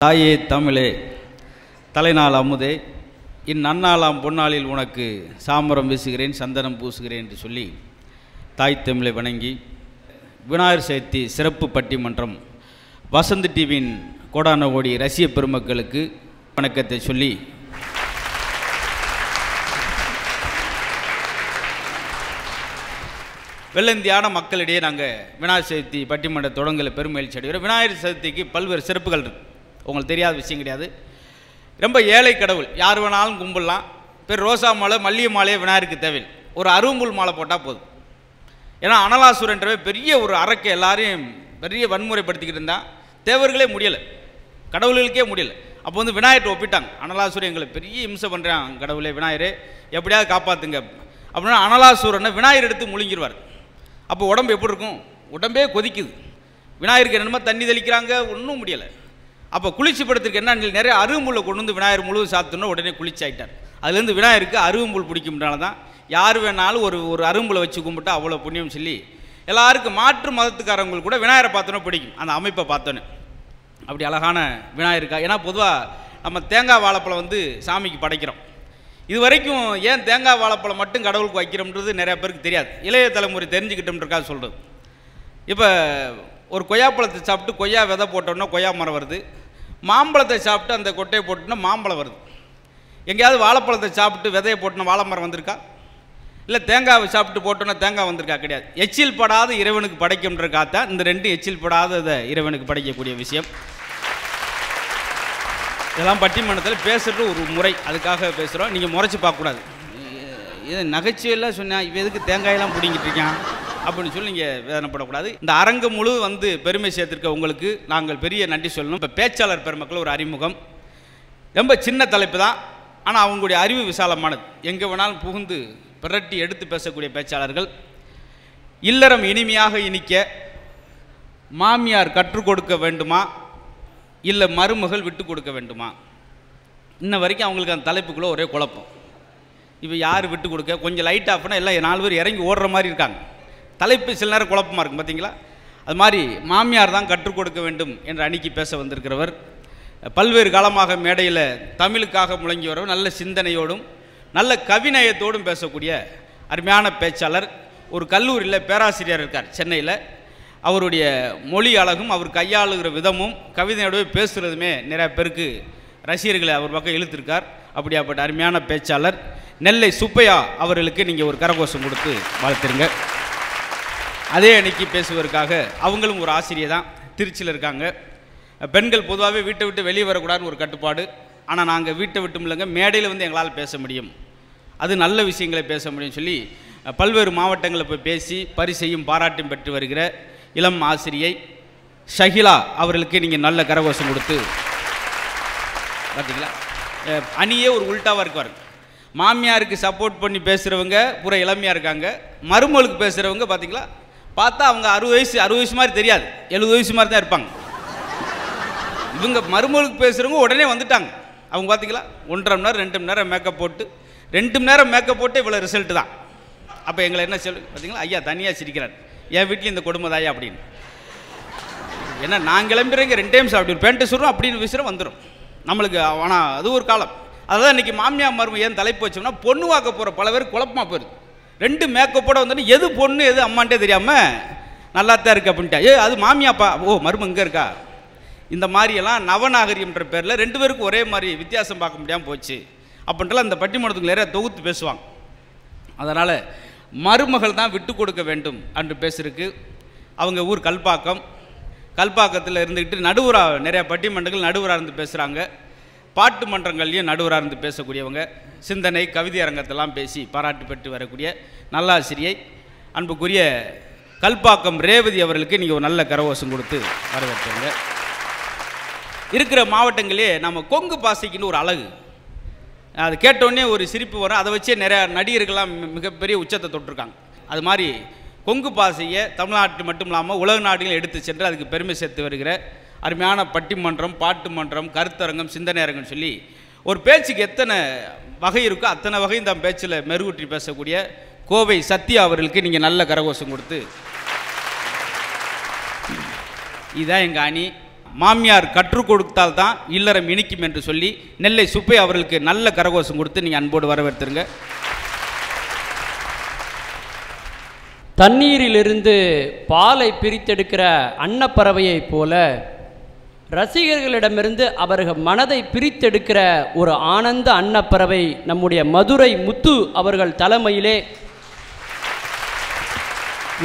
தாயே தமிழே, தலைநாள் அமுதே, இந்நன்னாளாம் பொன்னாளில் உனக்கு சாமரம் வீசுகிறேன், சந்தனம் பூசுகிறேன் என்று சொல்லி தாய் தமிழை வணங்கி விநாயகர் சதுர்த்தி சிறப்பு பட்டிமன்றம் வசந்த் டிவியின் கோடான கோடி ரசிக பெருமக்களுக்கு வணக்கத்தை சொல்லி வெள்ளந்தியான மக்களிடையே நாங்கள் விநாயகர் சதுர்த்தி பட்டிமன்ற தொடங்கல பெருமகிழ்ச்சி அடைகிறோம். விநாயகர் சதுர்த்திக்கு பல்வேறு சிறப்புகள் இருக்குது. உங்களுக்கு தெரியாத விஷயம் கிடையாது. ரொம்ப ஏழை கடவுள், யார் வேணாலும் கும்பிடலாம். பேர் ரோசா மாலை, மல்லிகை மாலையே விநாயகருக்கு தேவையில்லை, ஒரு அரும்புல் மாலை போட்டால் போதும். ஏன்னா அனலாசுரன்றவே பெரிய ஒரு அரக்கை எல்லாரையும் பெரிய வன்முறைப்படுத்திக்கிட்டு இருந்தால் தேவர்களே முடியலை, கடவுள்களுக்கே முடியலை. அப்போ வந்து விநாயகர்கிட்ட ஒப்பிட்டாங்க. அனலாசுரன் எங்களை பெரிய இம்சை பண்ணுறான், கடவுளே விநாயகரே எப்படியாவது காப்பாற்றுங்க அப்படின்னா அனலாசுரனை விநாயகர் எடுத்து முழுங்கிடுவார். அப்போ உடம்பு எப்படி இருக்கும்? உடம்பே கொதிக்குது. விநாயகருக்கு என்னமோ தண்ணி தெளிக்கிறாங்க, ஒன்றும் முடியலை. அப்போ குளிச்சு படுத்துருக்கு என்ன நிறைய அரும்புல்லை கொண்டு வந்து விநாயகர் முழு சாப்பிட்டோன்னா உடனே குளிச்சு ஆகிட்டார். அதுலேருந்து விநாயகருக்கு அரும்புல் பிடிக்கும்னால தான் யார் வேணாலும் ஒரு அரும்புலை வச்சு கும்பிட்டா அவ்வளோ புண்ணியம் சொல்லி எல்லாருக்கும் மாற்று மதத்துக்காரங்களுக்கு கூட விநாயகரை பார்த்தோன்னே பிடிக்கும், அந்த அமைப்பை பார்த்தோன்னே. அப்படி அழகான விநாயகருக்கா. ஏன்னா பொதுவாக நம்ம தேங்காய் வாழைப்பழம் வந்து சாமிக்கு படைக்கிறோம். இது வரைக்கும் ஏன் தேங்காய் வாழைப்பழம் மட்டும் கடவுளுக்கு வைக்கிறோம்ன்றது நிறையா பேருக்கு தெரியாது. இளைய தலைமுறை தெரிஞ்சுக்கிட்டோம்ன்றக்காக சொல்கிறது. இப்போ ஒரு கொய்யாப்பழத்தை சாப்பிட்டு கொய்யா விதை போட்டோன்னா கொய்யா மரம் வருது, மாம்பழத்தை சாப்பிட்டு அந்த கொட்டையை போட்டோன்னா மாம்பழம் வருது. எங்கேயாவது வாழைப்பழத்தை சாப்பிட்டு விதையை போட்டோன்னா வாழை மரம் வந்திருக்கா? இல்லை தேங்காவை சாப்பிட்டு போட்டோன்னா தேங்காய் வந்திருக்கா? கிடையாது. எச்சில் படாத இறைவனுக்கு படைக்கும்ன்றக்காகத்தான் இந்த ரெண்டு எச்சில் படாத இறைவனுக்கு படைக்கக்கூடிய விஷயம். இதெல்லாம் பட்டிமன்றத்தில் பேசுகிறது ஒரு முறை, அதுக்காக பேசுகிறோம். நீங்கள் முறைச்சி பார்க்கக்கூடாது. இது நகைச்சுவையெல்லாம் சொன்னால் இவன் எதுக்கு தேங்காயெல்லாம் பிடிங்கிட்டு இருக்கான் அப்படின்னு சொல்லி நீங்கள் வேதனைப்படக்கூடாது. இந்த அரங்கம் முழு வந்து பெருமை சேர்த்திருக்க உங்களுக்கு நாங்கள் பெரிய நன்றி சொல்லணும். இப்போ பேச்சாளர் பெருமக்கள் ஒரு அறிமுகம், ரொம்ப சின்ன தலைப்பு தான், ஆனால் அவங்களுடைய அறிவு விசாலமானது. எங்கே வேணாலும் புகுந்து பிரட்டி எடுத்து பேசக்கூடிய பேச்சாளர்கள். இல்லறம் இனிமையாக இனிக்க மாமியார் கற்றுக் கொடுக்க வேண்டுமா, இல்லை மருமகள் விட்டு கொடுக்க வேண்டுமா? இன்ன வரைக்கும் அவங்களுக்கு அந்த தலைப்புக்குள்ளே ஒரே குழப்பம். இப்போ யார் விட்டு கொடுக்க? கொஞ்சம் லைட் ஆஃப்னா எல்லாம் 4 பேர் இறங்கி ஓடுற மாதிரி இருக்காங்க. தலைப்பு சில நேரம் குழப்பமாக இருக்கும், பார்த்தீங்களா? அது மாதிரி மாமியார் தான் கற்றுக் கொடுக்க வேண்டும் என்ற அணிக்கு பேச வந்திருக்கிறவர். பல்வேறு காலமாக மேடையில் தமிழுக்காக முழங்கி வரவர், நல்ல சிந்தனையோடும் நல்ல கவிநயத்தோடும் பேசக்கூடிய அருமையான பேச்சாளர். ஒரு கல்லூரியில் பேராசிரியர் இருக்கார் சென்னையில். அவருடைய மொழி அழகும் அவர் கையாளுகிற விதமும் கவிதையோடவே பேசுகிறதுமே நிறைய பேருக்கு ரசிகர்களை அவர் பக்கம் இழுத்திருக்கார். அப்படியாப்பட்ட அருமையான பேச்சாளர் நெல்லை சுப்பையா அவர்களுக்கு நீங்கள் ஒரு கரகோஷம் கொடுத்து வாழ்த்துருங்க. அதே அன்னைக்கு பேசுவதற்காக அவங்களும் ஒரு ஆசிரியர் தான், திருச்சியில் இருக்காங்க. பெண்கள் பொதுவாகவே வீட்டை விட்டு வெளியே வரக்கூடாதுன்னு ஒரு கட்டுப்பாடு. ஆனால் நாங்கள் வீட்டை விட்டும் இல்லைங்க, மேடையில் வந்து எங்களால் பேச முடியும், அது நல்ல விஷயங்களை பேச முடியும்னு சொல்லி பல்வேறு மாவட்டங்களில் போய் பேசி பரிசையும் பாராட்டும் பெற்று வருகிற இளம் ஆசிரியை ஷகிலா அவர்களுக்கு நீங்கள் நல்ல கரகோஷம் கொடுத்து பார்த்தீங்களா? அணியே ஒரு உல்ட்டாவாக இருக்குவார். மாமியாருக்கு சப்போர்ட் பண்ணி பேசுகிறவங்க பூரா இளமையாக இருக்காங்க, மருமகளுக்கு பேசுகிறவங்க பார்த்தீங்களா, பார்த்தா அவங்க 60 வயசு மாதிரி தெரியாது, 70 வயசு மாதிரி தான் இருப்பாங்க. இவங்க மருமகளுக்கு பேசுகிறவங்க உடனே வந்துட்டாங்க. அவங்க பார்த்தீங்களா 1.5 மணி நேரம் 2 மணி நேரம் மேக்கப் போட்டு 2 மணி நேரம் மேக்கப் போட்டு இவ்வளோ ரிசல்ட்டு தான். அப்போ எங்களை என்ன சொல்லு பார்த்தீங்களா, ஐயா தனியாக சிரிக்கிறார், என் வீட்லேயும் இந்த கொடுமை தாயா அப்படின்னு. ஏன்னா நான் கிளம்புறேங்க 2 டைம்ஸ் அப்படி ஒரு பேண்ட்டு சொல்கிறோம் அப்படின்னு விஷயம் வந்துடும் நம்மளுக்கு. ஆனால் அது ஒரு காலம். அதான் இன்றைக்கி மாமியார் மரும ஏன் தலைப்பு வச்சோம்னா, பொண்ணு வாக்க போகிற பல பேர் குழப்பமாக போயிடுது. 2 மேக்கப்போட வந்துட்டு எது பொண்ணு எது அம்மான்ட்டே தெரியாமல் நல்லாத்தான் இருக்குது அப்படின்ட்டா. அது மாமியாப்பா, ஓ மரும இங்கே இருக்கா. இந்த மாதிரியெல்லாம் நவநாகரிகம்ன்ற பேரில் 2 பேருக்கும் ஒரே மாதிரி வித்தியாசம் பார்க்க முடியாமல் போச்சு அப்படின்ட்டுலாம் இந்த பட்டிமன்றத்துக்கு நிறைய தொகுத்து பேசுவாங்க. அதனால் மருமகள் தான் விட்டு கொடுக்க வேண்டும் என்று பேசுறதுக்கு அவங்க ஊர் கல்பாக்கத்தில் இருந்துக்கிட்டு நடுவராக நிறையா பட்டிமன்றங்கள் நடுவராக இருந்து பேசுகிறாங்க. பாட்டு மன்றங்கள்லேயும் நடுவராக இருந்து பேசக்கூடியவங்க, சிந்தனை கவிதை அரங்கத்தெல்லாம் பேசி பாராட்டு பெற்று வரக்கூடிய நல்லாசிரியை அன்புக்குரிய கல்பாக்கம் ரேவதி அவர்களுக்கு நீங்கள் ஒரு நல்ல கரகோஷம் கொடுத்து வரவேற்றவங்க. இருக்கிற மாவட்டங்களே நம்ம கொங்கு பாசைக்குன்னு ஒரு அழகு, அது கேட்டோடனே ஒரு சிரிப்பு வரும். அதை வச்சே நிறையா நடிகர்கள்லாம் மிகப்பெரிய உச்சத்தை தொட்டிருக்காங்க. அது மாதிரி கொங்கு பாசையை தமிழ்நாட்டு மட்டும் இல்லாமல் உலக நாடுகள் எடுத்து சென்று அதுக்கு பெருமை சேர்த்து வருகிற அருமையான பட்டிமன்றம், பாட்டு மன்றம், கருத்தரங்கம், சிந்தனை அரங்கம் சொல்லி ஒரு பேச்சுக்கு எத்தனை வகை இருக்கோ அத்தனை வகையும் தான் பேச்சில் மெருகூற்றி பேசக்கூடிய கோவை சத்யா அவர்களுக்கு நீங்கள் நல்ல கரகோஷம் கொடுத்து. இதுதான் எங்கள் அணி. மாமியார் கற்றுக் கொடுத்தால் தான் இல்லறம் இனிக்கும் என்று சொல்லி நெல்லை சுப்பை அவர்களுக்கு நல்ல கரகோஷம் கொடுத்து நீங்கள் அன்போடு வரவேற்றுருங்க. தண்ணீரிலிருந்து பாலை பிரித்தெடுக்கிற அன்னப்பறவையைப் போல ரசிகர்களிடமிருந்து அவர்கள் மனதை பிரித்தெடுக்கிற ஒரு ஆனந்த அன்னப்பறவை நம்முடைய மதுரை முத்து அவர்கள் தலைமையிலே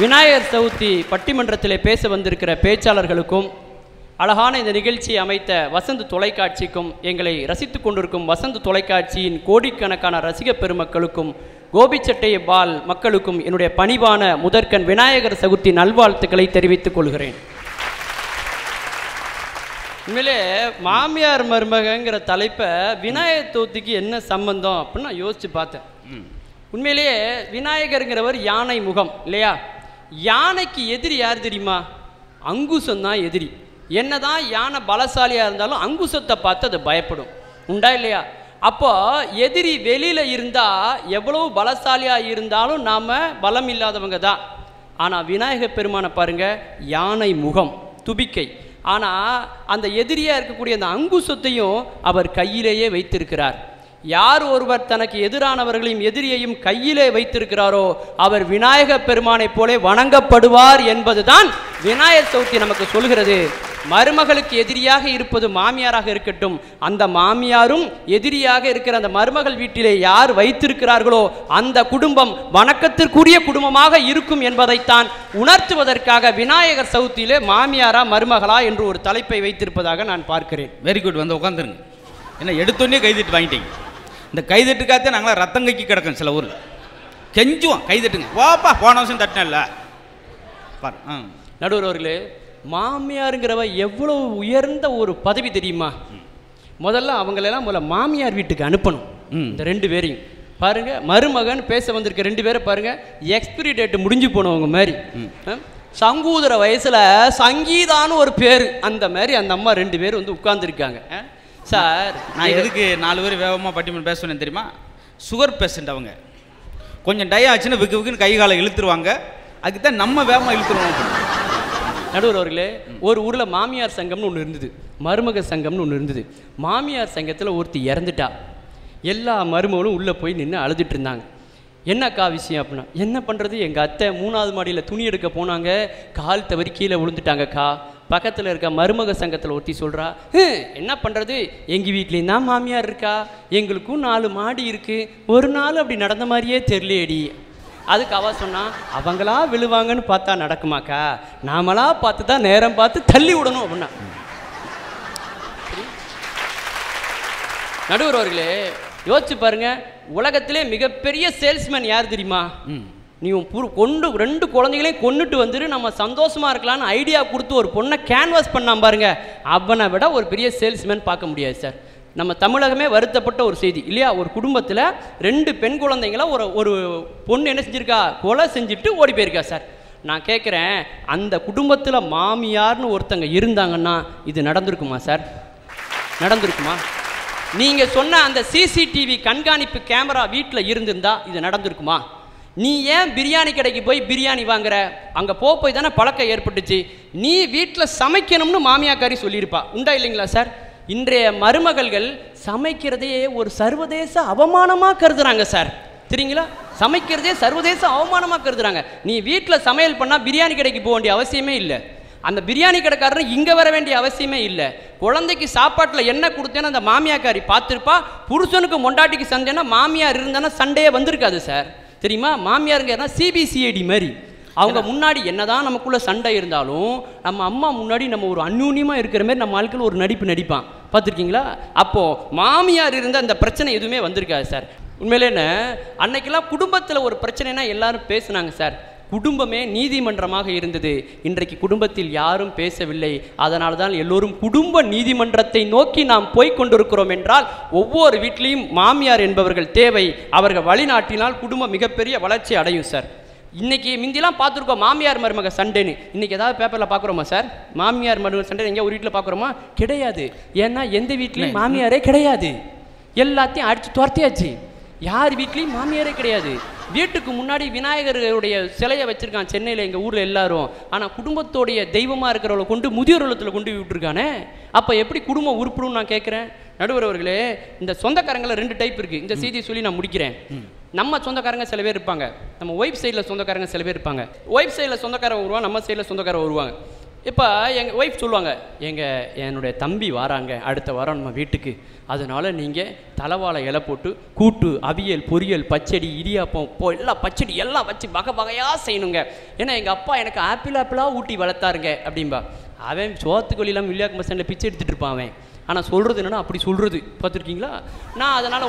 விநாயகர் சதுர்த்தி பட்டிமன்றத்திலே பேச வந்திருக்கிற பேச்சாளர்களுக்கும் அழகான இந்த நிகழ்ச்சியை அமைத்த வசந்த் தொலைக்காட்சிக்கும் எங்களை ரசித்து கொண்டிருக்கும் வசந்த் தொலைக்காட்சியின் கோடிக்கணக்கான ரசிக பெருமக்களுக்கும் கோபிச்சட்டை பால் மக்களுக்கும் என்னுடைய பணிவான முதற்கண் விநாயகர் சதுர்த்தி நல்வாழ்த்துக்களை தெரிவித்துக் கொள்கிறேன். உண்மையிலே மாமியார் மருமகங்கிற தலைப்பை விநாயகர் சதுர்த்திக்கு என்ன சம்பந்தம் அப்படின்னு நான் யோசிச்சு பார்த்தேன். உண்மையிலேயே விநாயகருங்கிறவர் யானை முகம் இல்லையா? யானைக்கு எதிரி யார் தெரியுமா? அங்குசம் தான் எதிரி. என்னதான் யானை பலசாலியாக இருந்தாலும் அங்குசத்தை பார்த்து அது பயப்படும். உண்டா இல்லையா? அப்போ எதிரி வெளியில் இருந்தால் எவ்வளவு பலசாலியாக இருந்தாலும் நாம் பலம் இல்லாதவங்க தான். ஆனால் விநாயகர் பெருமானை பாருங்கள், யானை முகம், துபிக்கை. ஆனால் அந்த எதிரியாக இருக்கக்கூடிய அந்த அங்குசத்தையும் அவர் கையிலேயே வைத்திருக்கிறார். யார் ஒருவர் தனக்கு எதிரானவர்களையும் எதிரியையும் கையிலே வைத்திருக்கிறாரோ அவர் விநாயகர் பெருமானைப் போல வணங்கப்படுவார் என்பதுதான் விநாயகர் சதுர்த்தி நமக்கு சொல்கிறது. மருமகளுக்கு எதிரியாக இருப்பது மாமியாராக இருக்கட்டும், அந்த மாமியாரும் எதிரியாக இருக்கிற அந்த மருமகள் வீட்டிலே யார் வைத்திருக்கிறார்களோ அந்த குடும்பம் வணக்கத்திற்குரிய குடும்பமாக இருக்கும் என்பதைத்தான் உணர்த்துவதற்காக விநாயகர் சதுர்த்தியிலே மாமியாரா மருமகளா என்று ஒரு தலைப்பை வைத்திருப்பதாக நான் பார்க்கிறேன். Very good. வந்து உட்காந்துருங்க. என்ன எடுத்தோடனே கைதட்டு வாங்கிட்டீங்க. இந்த கைதட்டுக்காக நாங்களாம் ரத்தம் கைக்கு கிடக்கும். சில ஊரில் கெஞ்சுவோம், கைதட்டுங்க வாப்பா, போன வருஷம் தட்டினல்ல பாரு. நடுவர் அவர்களே, மாமியாருங்கிறவ எவ்வளவு உயர்ந்த ஒரு பதவி தெரியுமா? முதல்ல அவங்களெல்லாம் மாமியார் வீட்டுக்கு அனுப்பணும். இந்த ரெண்டு பேரையும் பாருங்க, மருமகன் பேச வந்திருக்க ரெண்டு பேரை பாருங்க, எக்ஸ்பிரி டேட் முடிஞ்சு போனவங்க மாதிரி. சங்கூதர வயசுல சங்கீதான்னு ஒரு பேர், அந்த மாதிரி அந்த அம்மா ரெண்டு பேர் வந்து உட்கார்ந்துருக்காங்க. சார், நான் எதுக்கு 4 பேர் வேகமாக பட்டிமன்றம் பேசுவேன்னு தெரியுமா? சுகர் பேஷண்ட் அவங்க கொஞ்சம் டயம் ஆச்சுன்னா விக்கு விக்குன்னு கை காலை இழுத்துருவாங்க. அதுக்கு தான் நம்ம வேகமாக இழுத்துருவோம். நடுவர் அவர்களே, ஒரு ஊரில் மாமியார் சங்கம்னு ஒன்று இருந்தது, மருமக சங்கம்னு ஒன்று இருந்தது. மாமியார் சங்கத்தில் ஒருத்தி இறந்துட்டா. எல்லா மருமகளும் உள்ளே போய் நின்று அழுதுட்டு இருந்தாங்க. என்னக்கா விஷயம் அப்படின்னா, என்ன பண்ணுறது, எங்கள் அத்தை 3வது மாடியில் துணி எடுக்க போனாங்க, கால் தவறி கீழே விழுந்துட்டாங்கக்கா. பக்கத்தில் இருக்க மருமக சங்கத்தில் ஒருத்தி சொல்கிறா, என்ன பண்ணுறது, எங்கள் வீட்லேயும் தான் மாமியார் இருக்கா, எங்களுக்கும் 4 மாடி இருக்குது, ஒரு நாள் அப்படி நடந்த மாதிரியே தெரியலேடி. அதுக்கு அவ சொன்னா, அவங்களா விழுவாங்கன்னு பார்த்தா நடக்குமாக்கா, நாமளா பார்த்து தான் நேரம் பார்த்து தள்ளி விடணும் அப்படின்னா. நடுவர் அவர்களே, யோசிச்சு பாருங்க, உலகத்திலே மிகப்பெரிய சேல்ஸ்மேன் யார் தெரியுமா? நீ கொண்டு 2 குழந்தைகளையும் கொண்டுட்டு வந்துட்டு நம்ம சந்தோஷமா இருக்கலாம்னு ஐடியா கொடுத்து ஒரு பொண்ணை கேன்வாஸ் பண்ணாம பாருங்க, அவனை விட ஒரு பெரிய சேல்ஸ்மேன் பார்க்க முடியாது சார். நம்ம தமிழகமே வருத்தப்பட்ட ஒரு செய்தி இல்லையா? ஒரு குடும்பத்தில் 2 பெண் குழந்தைங்கள ஒரு பொண்ணு என்ன செஞ்சிருக்கா, கொலை செஞ்சுட்டு ஓடி போயிருக்கா சார். நான் கேட்குறேன், அந்த குடும்பத்தில் மாமியார்னு ஒருத்தங்க இருந்தாங்கன்னா இது நடந்திருக்குமா சார்? நடந்திருக்குமா? நீங்கள் சொன்ன அந்த சிசிடிவி கண்காணிப்பு கேமரா வீட்டில் இருந்திருந்தா இது நடந்திருக்குமா? நீ ஏன் பிரியாணி கடைக்கு போய் பிரியாணி வாங்குற? அங்கே போய் தானே பழக்கம் ஏற்பட்டுச்சு. நீ வீட்டில் சமைக்கணும்னு மாமியாக்காரி சொல்லியிருப்பா. உண்டா இல்லைங்களா சார்? இன்றைய மருமகள்கள் சமைக்கிறதே ஒரு சர்வதேச அவமானமாக கருதுறாங்க சார். தெரியுங்களா? சமைக்கிறதே சர்வதேச அவமானமாக கருதுறாங்க. நீ வீட்டில் சமையல் பண்ணால் பிரியாணி கடைக்கு போக வேண்டிய அவசியமே இல்லை. அந்த பிரியாணி கடைக்காரன் இங்கே வர வேண்டிய அவசியமே இல்லை. குழந்தைக்கு சாப்பாட்டில் என்ன கொடுத்தேன்னு அந்த மாமியாக்காரி பார்த்துருப்பா. புருஷனுக்கு மொண்டாட்டிக்கு சண்டைன்னா மாமியார் இருந்தானா சண்டையே வந்திருக்காது சார். தெரியுமா? மாமியாருங்க சிபிசிஐடி மாதிரி அவங்க முன்னாடி என்னதான் நமக்குள்ள சண்டை இருந்தாலும் நம்ம அம்மா முன்னாடி நம்ம ஒரு அந்யூன்யமாக இருக்கிற மாதிரி நம்ம ஆட்கள் ஒரு நடிப்பான். பார்த்துருக்கீங்களா? அப்போது மாமியார் இருந்த அந்த பிரச்சனை எதுவுமே வந்திருக்காது சார். உண்மையிலேன்னு அன்னைக்கெல்லாம் குடும்பத்தில் ஒரு பிரச்சனைனா எல்லாரும் பேசுனாங்க சார். குடும்பமே நீதிமன்றமாக இருந்தது. இன்றைக்கு குடும்பத்தில் யாரும் பேசவில்லை. அதனால தான் எல்லோரும் குடும்ப நீதிமன்றத்தை நோக்கி நாம் போய்கொண்டிருக்கிறோம். என்றால் ஒவ்வொரு வீட்லேயும் மாமியார் என்பவர்கள் தேவை. அவர்கள் வழிநாட்டினால் குடும்பம் மிகப்பெரிய வளர்ச்சி அடையும் சார். இன்னைக்கு முந்திலாம் பார்த்துருக்கோம் மாமியார் மருமக சண்டைன்னு. இன்னைக்கு ஏதாவது பேப்பரில் பார்க்குறோமா சார்? மாமியார் மருமக சண்டை எங்கேயா ஒரு வீட்டில் பார்க்குறோமா? கிடையாது. ஏன்னா எந்த வீட்லேயும் மாமியாரே கிடையாது. எல்லாத்தையும் அடித்து துரத்தியாச்சு. யார் வீட்லேயும் மாமியாரே கிடையாது. வீட்டுக்கு முன்னாடி விநாயகருடைய சிலையை வச்சிருக்கான் சென்னையில், எங்கள் ஊரில் எல்லாரும். ஆனால் குடும்பத்தோடைய தெய்வமாக இருக்கிறவளை கொண்டு முதியோர் இல்லத்தில் கொண்டு விட்டுருக்கானே, அப்போ எப்படி குடும்பம் உருப்பிடும் நான் கேட்குறேன். நடுவர் அவர்களே, இந்த சொந்தக்காரங்கள 2 டைப் இருக்குது. இந்த செய்தியை சொல்லி நான் முடிக்கிறேன். நம்ம சொந்தக்காரங்க சில பேர் இருப்பாங்க, நம்ம ஒய்ஃப் சைடில் சொந்தக்காரங்க சில பேர் இருப்பாங்க. ஒய்ஃப் சைடில் சொந்தக்காரங்க வருவாங்க, நம்ம சைடில் சொந்தக்காரங்க வருவாங்க. இப்போ எங்கள் ஒய்ஃப் சொல்லுவாங்க, என்னுடைய தம்பி வராங்க அடுத்த வாரம் நம்ம வீட்டுக்கு, அதனால் நீங்கள் தலைவாழை இலை போட்டு கூட்டு, அவியல், பொரியல், பச்சடி, இடியாப்பம், எல்லாம் பச்சடி எல்லாம் வச்சு வகை வகையாக செய்யணுங்க. ஏன்னா எங்கள் அப்பா எனக்கு ஆப்பிளாக ஊட்டி வளர்த்தாருங்க அப்படின்பா. அவன் சோத்துக்கு வழியெல்லாம் வில்லியாக்கம் பஸ் ஸ்டாண்டில் பிச்சை எடுத்துகிட்டு இருப்பான் அவன். ஆனால் சொல்கிறது என்னென்னா அப்படி சொல்கிறது பார்த்துருக்கீங்களா. நான் அதனால்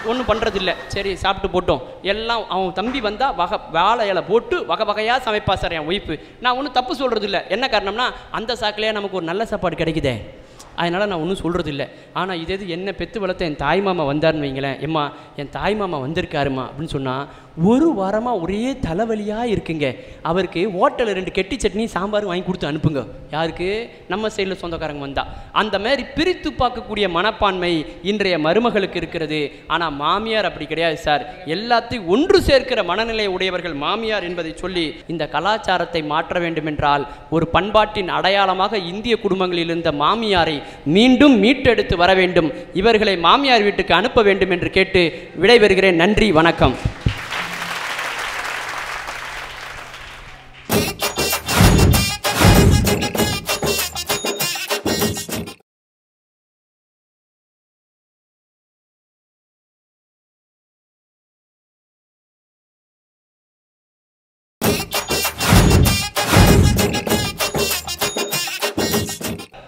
ஒன்றும் பண்ணுறதில்ல. சரி சாப்பிட்டு போட்டோம் எல்லாம். அவன் தம்பி வந்தால் வாழை இலை போட்டு வகை வகையாக சமைப்பா சார் என் ஒய்ஃபு. நான் ஒன்றும் தப்பு சொல்கிறது இல்லை. என்ன காரணம்னா அந்த சாக்கிலேயே நமக்கு ஒரு நல்ல சாப்பாடு கிடைக்குதே, அதனால் நான் ஒன்றும் சொல்கிறது இல்லை. ஆனால் இதே என்ன பெற்று வளர்த்த என் தாய் மாமா வந்தார்னு வைங்களேன், எம்மா என் தாய் மாமா வந்திருக்காருமா அப்படின்னு சொன்னால் 1 வாரமாக ஒரே தலைவலியாக இருக்குங்க. அவருக்கு ஹோட்டலில் 2 கெட்டி சட்னி சாம்பார் வாங்கி கொடுத்து அனுப்புங்க. யாருக்கு? நம்ம சைடில் சொந்தக்காரங்க வந்தால். அந்த மாதிரி பிரித்து பார்க்கக்கூடிய மனப்பான்மை இன்றைய மருமகளுக்கு இருக்கிறது. ஆனால் மாமியார் அப்படி கிடையாது சார். எல்லாத்தையும் ஒன்று சேர்க்கிற மனநிலை உடையவர்கள் மாமியார் என்பதை சொல்லி இந்த கலாச்சாரத்தை மாற்ற வேண்டும் என்றால் ஒரு பண்பாட்டின் அடையாளமாக இந்திய குடும்பங்களில் இருந்த மாமியாரை மீண்டும் மீட்டெடுத்து வர வேண்டும். இவர்களை மாமியார் வீட்டுக்கு அனுப்ப வேண்டும் என்று கேட்டு விடைபெறுகிறேன். நன்றி, வணக்கம்.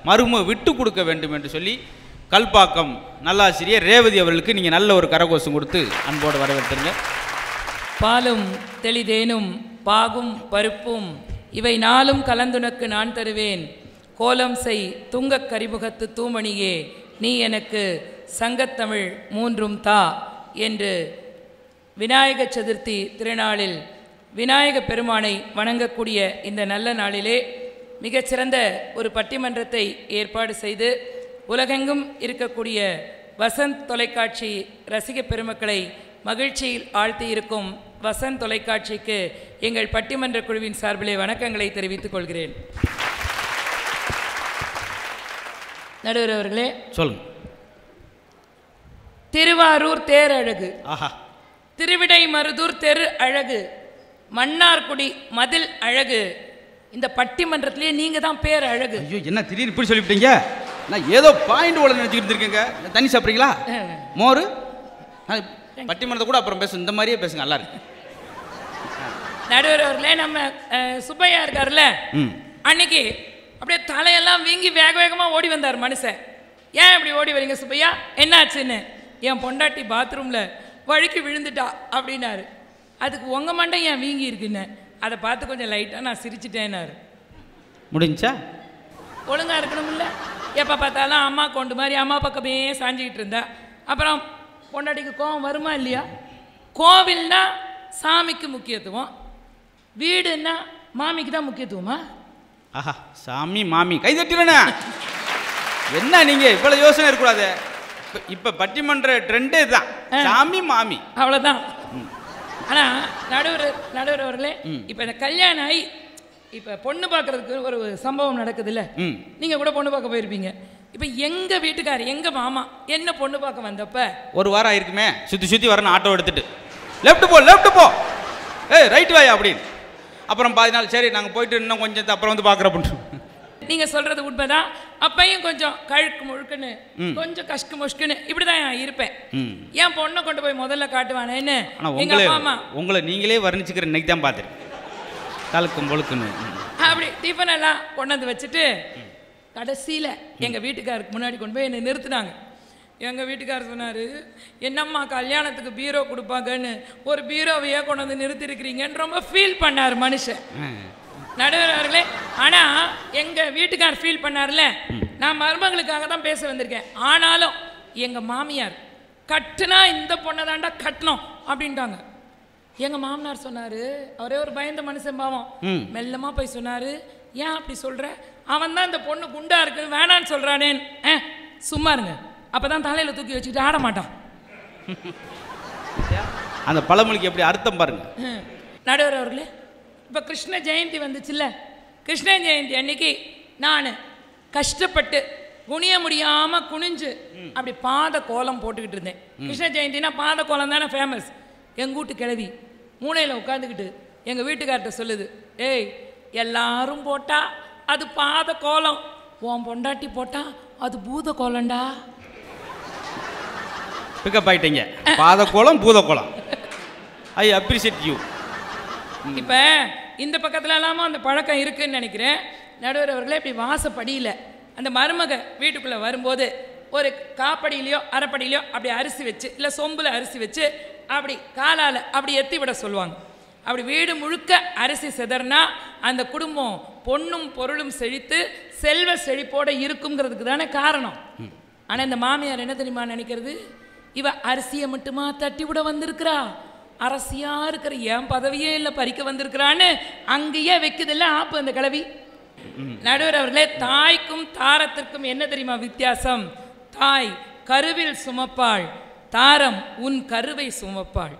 மரும விட்டு கொடுக்க வேண்டும் என்று சொல்லி கல்பாக்கம் நல்லாசிரியர் ரேவதி அவர்களுக்கு நீங்கள் நல்ல ஒரு கரகோஷம் கொடுத்து அன்போடு வரவேற்றுங்க. பாலும் தெளிதேனும் பாகும் பருப்பும் இவை 4ம் கலந்துனக்கு நான் தருவேன். கோலம் செய் துங்கக் கரிமுகத்து தூமணியே, நீ எனக்கு சங்கத்தமிழ் 3ம் தா என்று விநாயக சதுர்த்தி திருநாளில் விநாயக பெருமானை வணங்கக்கூடிய இந்த நல்ல நாளிலே மிகச்சிறந்த ஒரு பட்டிமன்றத்தை ஏற்பாடு செய்து உலகெங்கும் இருக்கக்கூடிய வசந்த் தொலைக்காட்சி ரசிக பெருமக்களை மகிழ்ச்சியில் ஆழ்த்தியிருக்கும் வசந்த் தொலைக்காட்சிக்கு எங்கள் பட்டிமன்ற குழுவின் சார்பிலே வணக்கங்களை தெரிவித்துக் கொள்கிறேன். நடுவர் அவர்களே, சொல்லுங்க. திருவாரூர் தேர் அழகு, ஆஹா, திருவிடை மருதூர் தெரு அழகு, மன்னார்குடி மதில் அழகு, இந்த பட்டிமன்றத்திலேயே நீங்க தான் பேர் அழகு. ஐயோ, என்ன திடீர்னு இப்படி சொல்லிவிட்டீங்க? நான் ஏதோ பாயிண்ட் ஓட நினைச்சுக்கிட்டு இருக்கேங்க. தண்ணி சாப்பிட்றீங்களா? மோர் பட்டிமன்றத்தை கூட அப்புறம் பேசு, இந்த மாதிரியே பேசுங்க, நல்லா இருக்கு. நடுவர் அவர்களே, நம்ம சுப்பையா இருக்காருல்ல, அன்னைக்கு அப்படியே தலையெல்லாம் வீங்கி வேக வேகமாக ஓடி வந்தார் மனுஷன். ஏன் இப்படி ஓடி வரீங்க சுப்பையா, என்ன ஆச்சுன்னு? என் பொண்டாட்டி பாத்ரூமில் வழுக்கி விழுந்துட்டா அப்படின்னாரு. அதுக்கு உங்க மண்டை ஏன் வீங்கி இருக்குன்னு அதை பார்த்து கொஞ்சம் லைட்டாக நான் சிரிச்சிட்டேன்னாரு. முடிஞ்சா? ஒழுங்காக இருக்கணும்ல, எப்போ பார்த்தாலும் அம்மா கொண்டு மாதிரி அம்மா பக்கமே சாஞ்சிக்கிட்டு இருந்தா அப்புறம் பொண்டாட்டிக்கு கோவம் வருமா இல்லையா? கோவில்னா சாமிக்கு முக்கியத்துவம், வீடுன்னா மாமிக்கு தான் முக்கியத்துவமா? ஆஹா, சாமி மாமி கை தட்டிடுறேண்ணே. என்ன நீங்கள் இவ்வளோ யோசனை இருக்கக்கூடாது. இப்போ பட்டிமன்ற ட்ரெண்டே தான், சாமி மாமி, அவ்வளோதான். ஆனால் நடுவர் அவர்களே, இப்போ இந்த கல்யாணம் ஆகி இப்போ பொண்ணு பார்க்கறதுக்கு ஒரு சம்பவம் நடக்குது இல்லை? நீங்கள் கூட பொண்ணு பார்க்க போயிருப்பீங்க. இப்போ எங்கள் வீட்டுக்கார் எங்கள் மாமா என்ன பொண்ணு பார்க்க வந்தப்ப 1 வாரம் ஆயிருக்குமே, சுற்றி வரணும் ஆட்டோ எடுத்துட்டு, லெஃப்ட் போ ரைட் வாயா அப்படின்னு. அப்புறம் 10 நாள் சரி நாங்கள் போயிட்டு இன்னும் கொஞ்சம் அப்புறம் வந்து பார்க்குறோம் அப்படின்னு. நீங்கள் சொல்கிறது உண்மைதான். அப்பையும் கொஞ்சம் கழுக்கு முழுக்குன்னு கொஞ்சம் கஷ்கு முஷ்குன்னு இப்படி தான் நான் இருப்பேன். ஏன் பொண்ணை கொண்டு போய் முதல்ல காட்டுவானேன்னு எங்கள் அப்பா அம்மா உங்களை நீங்களே வர்ணிச்சுக்கிற இன்னைக்கு தான் பார்த்துருக்கேன். தழுக்கும் பொழுக்குன்னு அப்படி டிஃபன் எல்லாம் கொண்டு வந்து வச்சுட்டு கடைசியில் எங்கள் வீட்டுக்காருக்கு முன்னாடி கொண்டு போய் என்னை நிறுத்தினாங்க. எங்கள் வீட்டுக்காரர் சொன்னார், என்னம்மா கல்யாணத்துக்கு பீரோ கொடுப்பாங்கன்னு ஒரு பீரோவையே கொண்டு வந்து நிறுத்திருக்கிறீங்கன்னு ரொம்ப ஃபீல் பண்ணார் மனுஷன். நடுவர் அவர்களே, ஆனால் எங்கள் வீட்டுக்கார் ஃபீல் பண்ணார்ல, நான் மருமகளுக்காக தான் பேச வந்திருக்கேன். ஆனாலும் எங்கள் மாமியார் கட்டுனா இந்த பொண்ணை தாண்டா கட்டணும் அப்படின்ட்டாங்க. எங்கள் மாமனார் சொன்னார், அவரே ஒரு பயந்த மனுஷன் பாவம், மெல்லமாக போய் சொன்னார், ஏன் அப்படி சொல்கிற, அவன் தான் இந்த பொண்ணு குண்டா இருக்கு வேணான்னு சொல்கிறானேன்னு. சும்மா இருங்க, அப்போ தான் தலையில் தூக்கி வச்சுக்கிட்டு ஆட மாட்டான். அந்த பழமொழிக்கு எப்படி அர்த்தம் பாருங்க. நடுவர் அவர்களே, இப்போ கிருஷ்ண ஜெயந்தி வந்துச்சுல்ல, கிருஷ்ண ஜெயந்தி அன்னைக்கு நான் கஷ்டப்பட்டு குனிய முடியாம குனிஞ்சு அப்படி பாத கோலம் போட்டுக்கிட்டு இருந்தேன். கிருஷ்ண ஜெயந்தினா பாத கோலம் தானே ஃபேமஸ். எங்க வீட்டு கிழவி மூளையில் உட்காந்துக்கிட்டு எங்க வீட்டுக்கார்ட்ட சொல்லுது, ஏய் எல்லாரும் போட்டா அது பாத கோலம், உன் பொண்டாட்டி போட்டா அது பூத கோலம்டா. பிக்கப் ஆயிட்டீங்க. பாத கோலம் பூத கோலம். I appreciate you. இப்போ இந்த பக்கத்துல எல்லாமோ அந்த பழக்கம் இருக்குன்னு நினைக்கிறேன். நடுவர் அவர்களே, இப்படி வாசப்படியில் அந்த மருமக வீட்டுக்குள்ளே வரும்போது ஒரு காப்படியிலையோ அரைப்படியிலையோ அப்படி அரிசி வச்சு இல்லை சொம்பில் அரிசி வச்சு அப்படி காலால் அப்படி எத்தி விட சொல்லுவாங்க. அப்படி வீடு முழுக்க அரிசி சிதறினா அந்த குடும்பம் பொண்ணும் பொருளும் செழித்து செல்வ செழிப்போடு இருக்குங்கிறதுக்கு தானே காரணம். ஆனால் இந்த மாமியார் என்ன தெரியுமா நினைக்கிறது, இவ அரிசியை மட்டுமா தட்டி விட வந்திருக்கிறா, அரசியா இருக்கிற ஏன் பதவியே இல்லை பறிக்க வந்திருக்கிறான்னு அங்கேயே வைக்குதில்ல ஆப்பு அந்த கிழவி. நடுவர் அவர்களே, தாய்க்கும் தாரத்திற்கும் என்ன தெரியுமா வித்தியாசம்? தாய் கருவில் சுமப்பாள், தாரம் உன் கருவை சுமப்பாள்.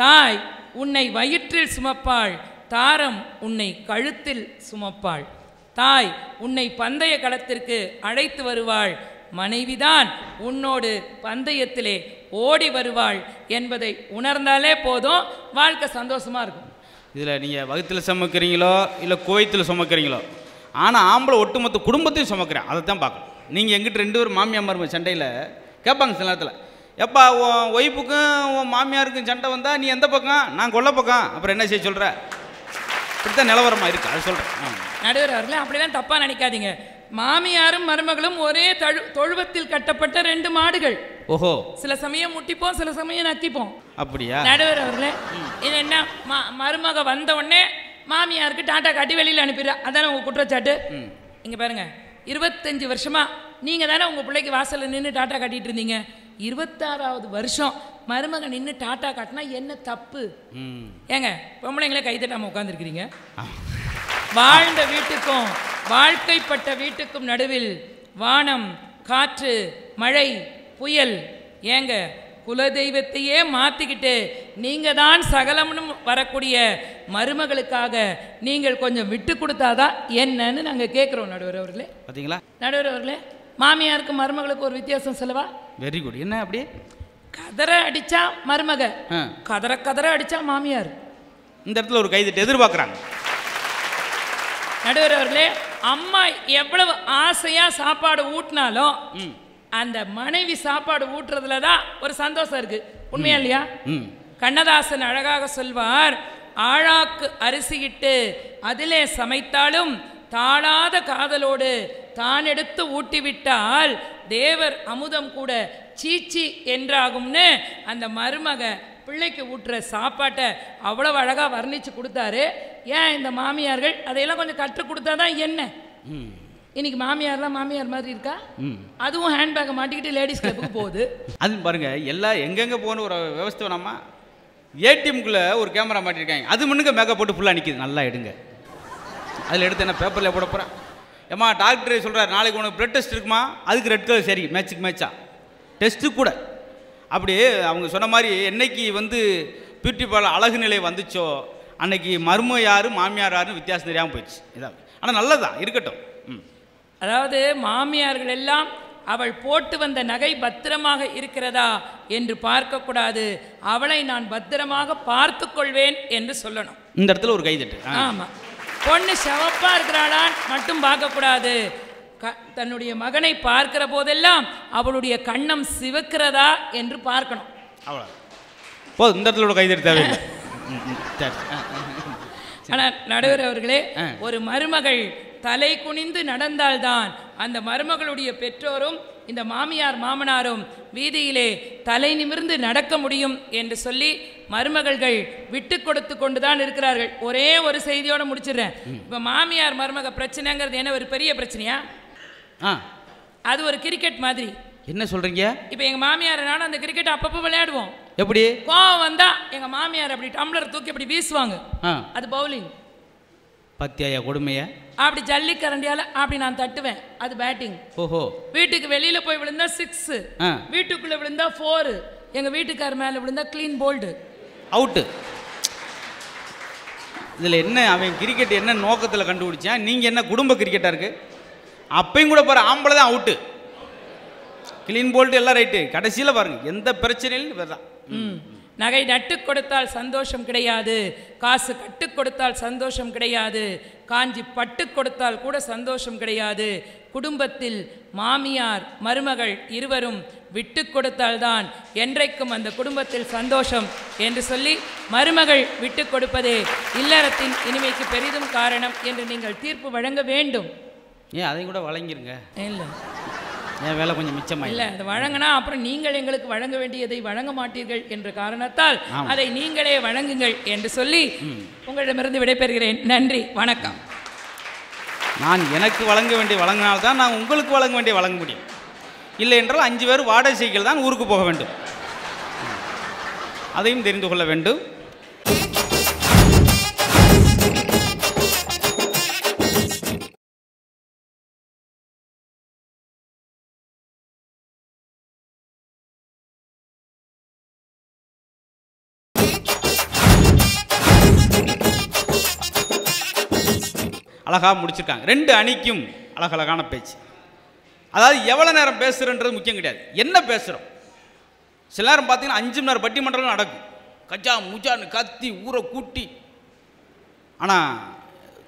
தாய் உன்னை வயிற்றில் சுமப்பாள், தாரம் உன்னை கழுத்தில் சுமப்பாள். தாய் உன்னை பந்தய களத்திற்கு அழைத்து வருவாள், மனைவிதான் உன்னோடு பந்தயத்திலே ஓடி வருவாள் என்பதை உணர்ந்தாலே போதும், வாழ்க்கை சந்தோஷமா இருக்கும். இதில் நீங்கள் வகுத்தில் சுமக்கிறீங்களோ இல்லை கோயத்தில் சுமக்கிறீங்களோ, ஆனால் ஆம்பளை ஒட்டுமொத்த குடும்பத்தையும் சுமக்கிறேன், அதை தான் பார்க்கணும். நீங்கள் எங்கிட்ட 2 பேரும் மாமியார் மருமக சண்டையில் கேட்பாங்க சில நேரத்தில், எப்பா உன் ஒய்ஃபுக்கும் உன் மாமியாருக்கும் சண்டை வந்தால் நீ எந்த பக்கம், நான் கொல்ல பக்கம், அப்புறம் என்ன செய்ய சொல்கிற? இப்படித்தான் நிலவரமாக இருக்குது, அது சொல்கிறேன். நடுவர் அவர்களே, அப்படிலாம் தப்பாக நினைக்காதீங்க. மாமியாரும் மருமகளும் ஒரே தொழுவத்தில் கட்டப்பட்ட 2 மாடுகள். ஓஹோ. சில சமயம் முட்டிப்போம், சில சமயம் நக்கிப்போம். அப்படியா? நடுவர் அவர்களே, இது என்ன மருமக வந்த உடனே மாமியாருக்கு டாட்டா காட்டி வெளியில் அனுப்பிடுறா, அதானே உங்க குற்றச்சாட்டு? இங்க பாருங்க, 25 வருஷமா நீங்க தானே உங்க பிள்ளைக்கு வாசல்ல நின்று டாட்டா காட்டிட்டு இருந்தீங்க. 26வது வருஷம் மருமக நின்று டாட்டா காட்டினா என்ன தப்பு? ஏங்க பொம்பளைங்களே கைத்தட்டாம உட்காந்துருக்கிறீங்க. வாழ்ந்த வீட்டுக்கும் வாழ்க்கைப்பட்ட வீட்டுக்கும் நடுவில் வானம், காற்று, மழை, புயல், ஏங்க குலதெய்வத்தையே மாத்திக்கிட்டு நீங்க தான் சகலம்னு வரக்கூடிய மருமகளுக்காக நீங்கள் கொஞ்சம் விட்டு கொடுத்தாதான் என்னன்னு நாங்க கேட்கிறோம். நடுவர் அவர்களே, பாத்தீங்களா? நடுவர் அவர்களே, மாமியாருக்கு மருமகளுக்கு ஒரு வித்தியாசம் சொல்லவா? Very good. என்ன அப்படியே? கதற அடிச்சா மருமக, கதற கதற அடிச்சா மாமியார். இந்த இடத்துல ஒரு கைதட்டு எதிர்பார்க்குறாங்க. நடுவர் அவர்களே, அம்மா எவ்வளவு ஆசையா சாப்பாடு ஊட்டினாலும் அந்த மனைவி சாப்பாடு ஊட்டுறதுல தான் ஒரு சந்தோஷம் இருக்கு. உண்மையா இல்லையா? கண்ணதாசன் அழகாக சொல்வார், ஆழாக்கு அரிசியிட்டு அதிலே சமைத்தாலும் தாழாத காதலோடு தான் எடுத்து ஊட்டிவிட்டால் தேவர் அமுதம் கூட சீச்சி என்றாகும்னு அந்த மருமக பிள்ளைக்கு ஊட்டுற சாப்பாட்டை அவ்வளவு அழகா வர்ணிச்சு கொடுத்தாரு. ஏன் இந்த மாமியார்கள் அதையெல்லாம் கொஞ்சம் கற்றுக் கொடுத்தாதான் என்ன? இன்னைக்கு மாமியார்லாம் மாமியார் மாதிரி இருக்கா? அதுவும் ஹேண்ட்பேக்கை மாட்டிக்கிட்டு லேடிஸ் கிளப்புக்கு போகுது. அது பாருங்க, எல்லாம் எங்கெங்க போகணும் ஒரு விவசாய நம்ம ஏடிஎம்குள்ள ஒரு கேமரா மாட்டிருக்காங்க, அது முன்னுக்கு மேக்கப் போட்டு ஃபுல்லாக நிற்கிது. நல்லா எடுங்க, அதில் எடுத்து என்ன பேப்பரில் போட போகிறேன். ஏம்மா டாக்டர் சொல்கிறார் நாளைக்கு உனக்கு பிளட் டெஸ்ட் இருக்குமா, அதுக்கு ரெட் கலர் சரி மேட்சுக்கு மேட்சா டெஸ்ட்டு கூட. அப்படியே அவங்க சொன்ன மாதிரி என்னைக்கு பியூட்டி பார்லர் அழகு நிலை வந்துச்சோ அன்னைக்கு மரும யாரு மாமியார் யாருன்னு வித்தியாசம் தெரியாமல் போயிடுச்சு. இதான். ஆனால் நல்லதுதான் இருக்கட்டும். அதாவது மாமியார்கள் எல்லாம் அவள் போட்டு வந்த நகை பத்திரமாக இருக்கிறதா என்று பார்க்கக்கூடாது, அவளை நான் பத்திரமாக பார்த்து கொள்வேன் என்று சொல்லணும். இந்த இடத்துல ஒரு கைதட்டு. ஆமா, பொண்ணு சிவப்பா இருக்கிறாளான் மட்டும் பார்க்கக்கூடாது, தன்னுடைய மகனை பார்க்கிற போதெல்லாம் அவளுடைய கண்ணம் சிவக்கிறதா என்று பார்க்கணும். அவ்வளோ போதும். இந்த இடத்துல கைதட்டு தேவையில்லை. ஆனால் நடுவர் அவர்களே, ஒரு மருமகள் தலை குனிந்து நடந்தால்தான் அந்த மருமகளுடைய பெற்றோரும் இந்த மாமியார் மாமனாரும் வீதியிலே தலை நிமிர்ந்து நடக்க முடியும் என்று சொல்லி மருமகள்கள் விட்டு கொடுத்து கொண்டுதான் இருக்கிறார்கள். ஒரே ஒரு செய்தியோட முடிச்சிடுறேன். இப்போ மாமியார் மருமக பிரச்சனைங்கிறது என்ன ஒரு பெரிய பிரச்சனையா? அது ஒரு கிரிக்கெட் மாதிரி. என்ன சொல்றீங்க? இப்போ எங்க மாமியார் நானும் அந்த கிரிக்கெட் அப்பப்போ விளையாடுவோம். எப்படி? கோவம் வந்தா எங்க மாமியார் அப்படி டம்ளர் தூக்கி அப்படி வீசுவாங்க, அது பவுலிங். பத்தியா கொடுமைய அப்படி ஜல்லி கரண்டியால அப்படி நான் தட்டுவேன், அது பேட்டிங். ஓஹோ. வீட்டுக்கு வெளியில போய் விழுந்தா 6, வீட்டுக்குள்ள விழுந்தா 4, எங்க வீட்டுக்கார மேல விழுந்தா கிளீன் போல்டு. அவுட்டு. இதில் என்ன அவன் கிரிக்கெட் என்ன நோக்கத்தில் கண்டுபிடிச்சான்? நீங்கள் என்ன குடும்ப கிரிக்கெட்டாக இருக்குது? அப்பையும் கூட பாரு, ஆம்பளை தான் அவுட்டு, கிளீன் போல்ட்டு எல்லாம் ரைட்டு. கடைசியில் பாருங்கள் எந்த பிரச்சனையும் இதுதான். நகை நட்டு கொடுத்தால் சந்தோஷம் கிடையாது, காசு கட்டு கொடுத்தால் சந்தோஷம் கிடையாது, காஞ்சி பட்டு கொடுத்தால் கூட சந்தோஷம் கிடையாது. குடும்பத்தில் மாமியார் மருமகள் இருவரும் விட்டு கொடுத்தால்தான் என்றைக்கும் அந்த குடும்பத்தில் சந்தோஷம் என்று சொல்லி மருமகள் விட்டு கொடுப்பதே இல்லறத்தின் இனிமைக்கு பெரிதும் காரணம் என்று நீங்கள் தீர்ப்பு வழங்க வேண்டும். ஏன் அதை கூட வழங்கிருங்க. இல்லை, என் வேலை கொஞ்சம் மிச்சமாக இல்லை, அதை வழங்கினா அப்புறம் நீங்கள் எங்களுக்கு வழங்க வேண்டியதை வழங்க மாட்டீர்கள் என்ற காரணத்தால் அதை நீங்களே வழங்குங்கள் என்று சொல்லி உங்களிடமிருந்து விடைபெறுகிறேன். நன்றி, வணக்கம். நான் எனக்கு வழங்க வேண்டிய வழங்கினால்தான் நான் உங்களுக்கு வழங்க வேண்டிய வழங்க முடியும். இல்லை என்றால் 5 பேர் வாடகை சைக்கிள் தான் ஊருக்கு போக வேண்டும். அதையும் தெரிந்து கொள்ள வேண்டும். அழகாக முடிச்சிருக்காங்க. 2 அணிக்கும் அழகழகான பேச்சு. அதாவது எவ்வளோ நேரம் பேசுகிறன்றது முக்கியம் கிடையாது, என்ன பேசுகிறோம். சில நேரம் பார்த்தீங்கன்னா 5 மணி நேரம் பட்டிமன்றம் நடக்கும், கஜா முஜான்னு கத்தி ஊரை கூட்டி. ஆனால்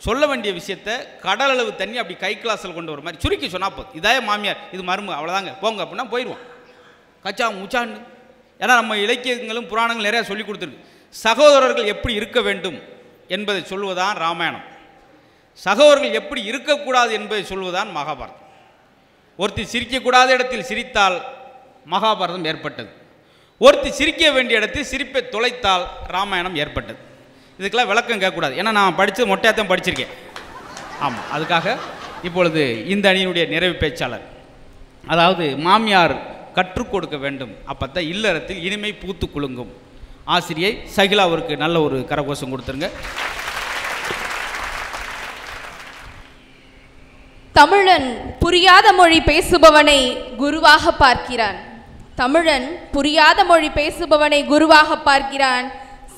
சொல்ல வேண்டிய விஷயத்த கடல் அளவு தண்ணி அப்படி கை கிளாஸில் கொண்டு வர மாதிரி சுருக்கி சொன்னால் போதும். இதாய மாமியார், இது மருமக, அவ்வளோதாங்க, போங்க அப்படின்னா போயிடுவோம். கச்சா முச்சான்னு. ஏன்னா நம்ம இலக்கியங்களும் புராணங்களும் நிறையா சொல்லி கொடுத்துருக்கு. சகோதரர்கள் எப்படி இருக்க வேண்டும் என்பதை சொல்வதுதான் ராமாயணம். சகோதரர்கள் எப்படி இருக்கக்கூடாது என்பதை சொல்வதுதான் மகாபாரதம். ஒருத்தி சிரிக்கக்கூடாத இடத்தில் சிரித்தால் மகாபாரதம் ஏற்பட்டது. ஒருத்தி சிரிக்க வேண்டிய இடத்தில் சிரிப்பை தொலைத்தால் ராமாயணம் ஏற்பட்டது. இதுக்கெல்லாம் விளக்கம் கேட்கக்கூடாது, ஏன்னா நான் படித்து மொட்டையாத்தான் படிச்சிருக்கேன். ஆமாம், அதுக்காக இப்பொழுது இந்த அணியினுடைய நிறைவு பேச்சாளர், அதாவது மாமியார் கற்றுக் கொடுக்க வேண்டும், அப்போத்தான் இல்லறத்தில் இனிமை பூத்து குலுங்கும். ஆசிரியை சகிலா அவருக்கு நல்ல ஒரு கரகோஷம் கொடுத்துருங்க. தமிழன் புரியாத மொழி பேசுபவனை குருவாக பார்க்கிறான். தமிழன் புரியாத மொழி பேசுபவனை குருவாக பார்க்கிறான்.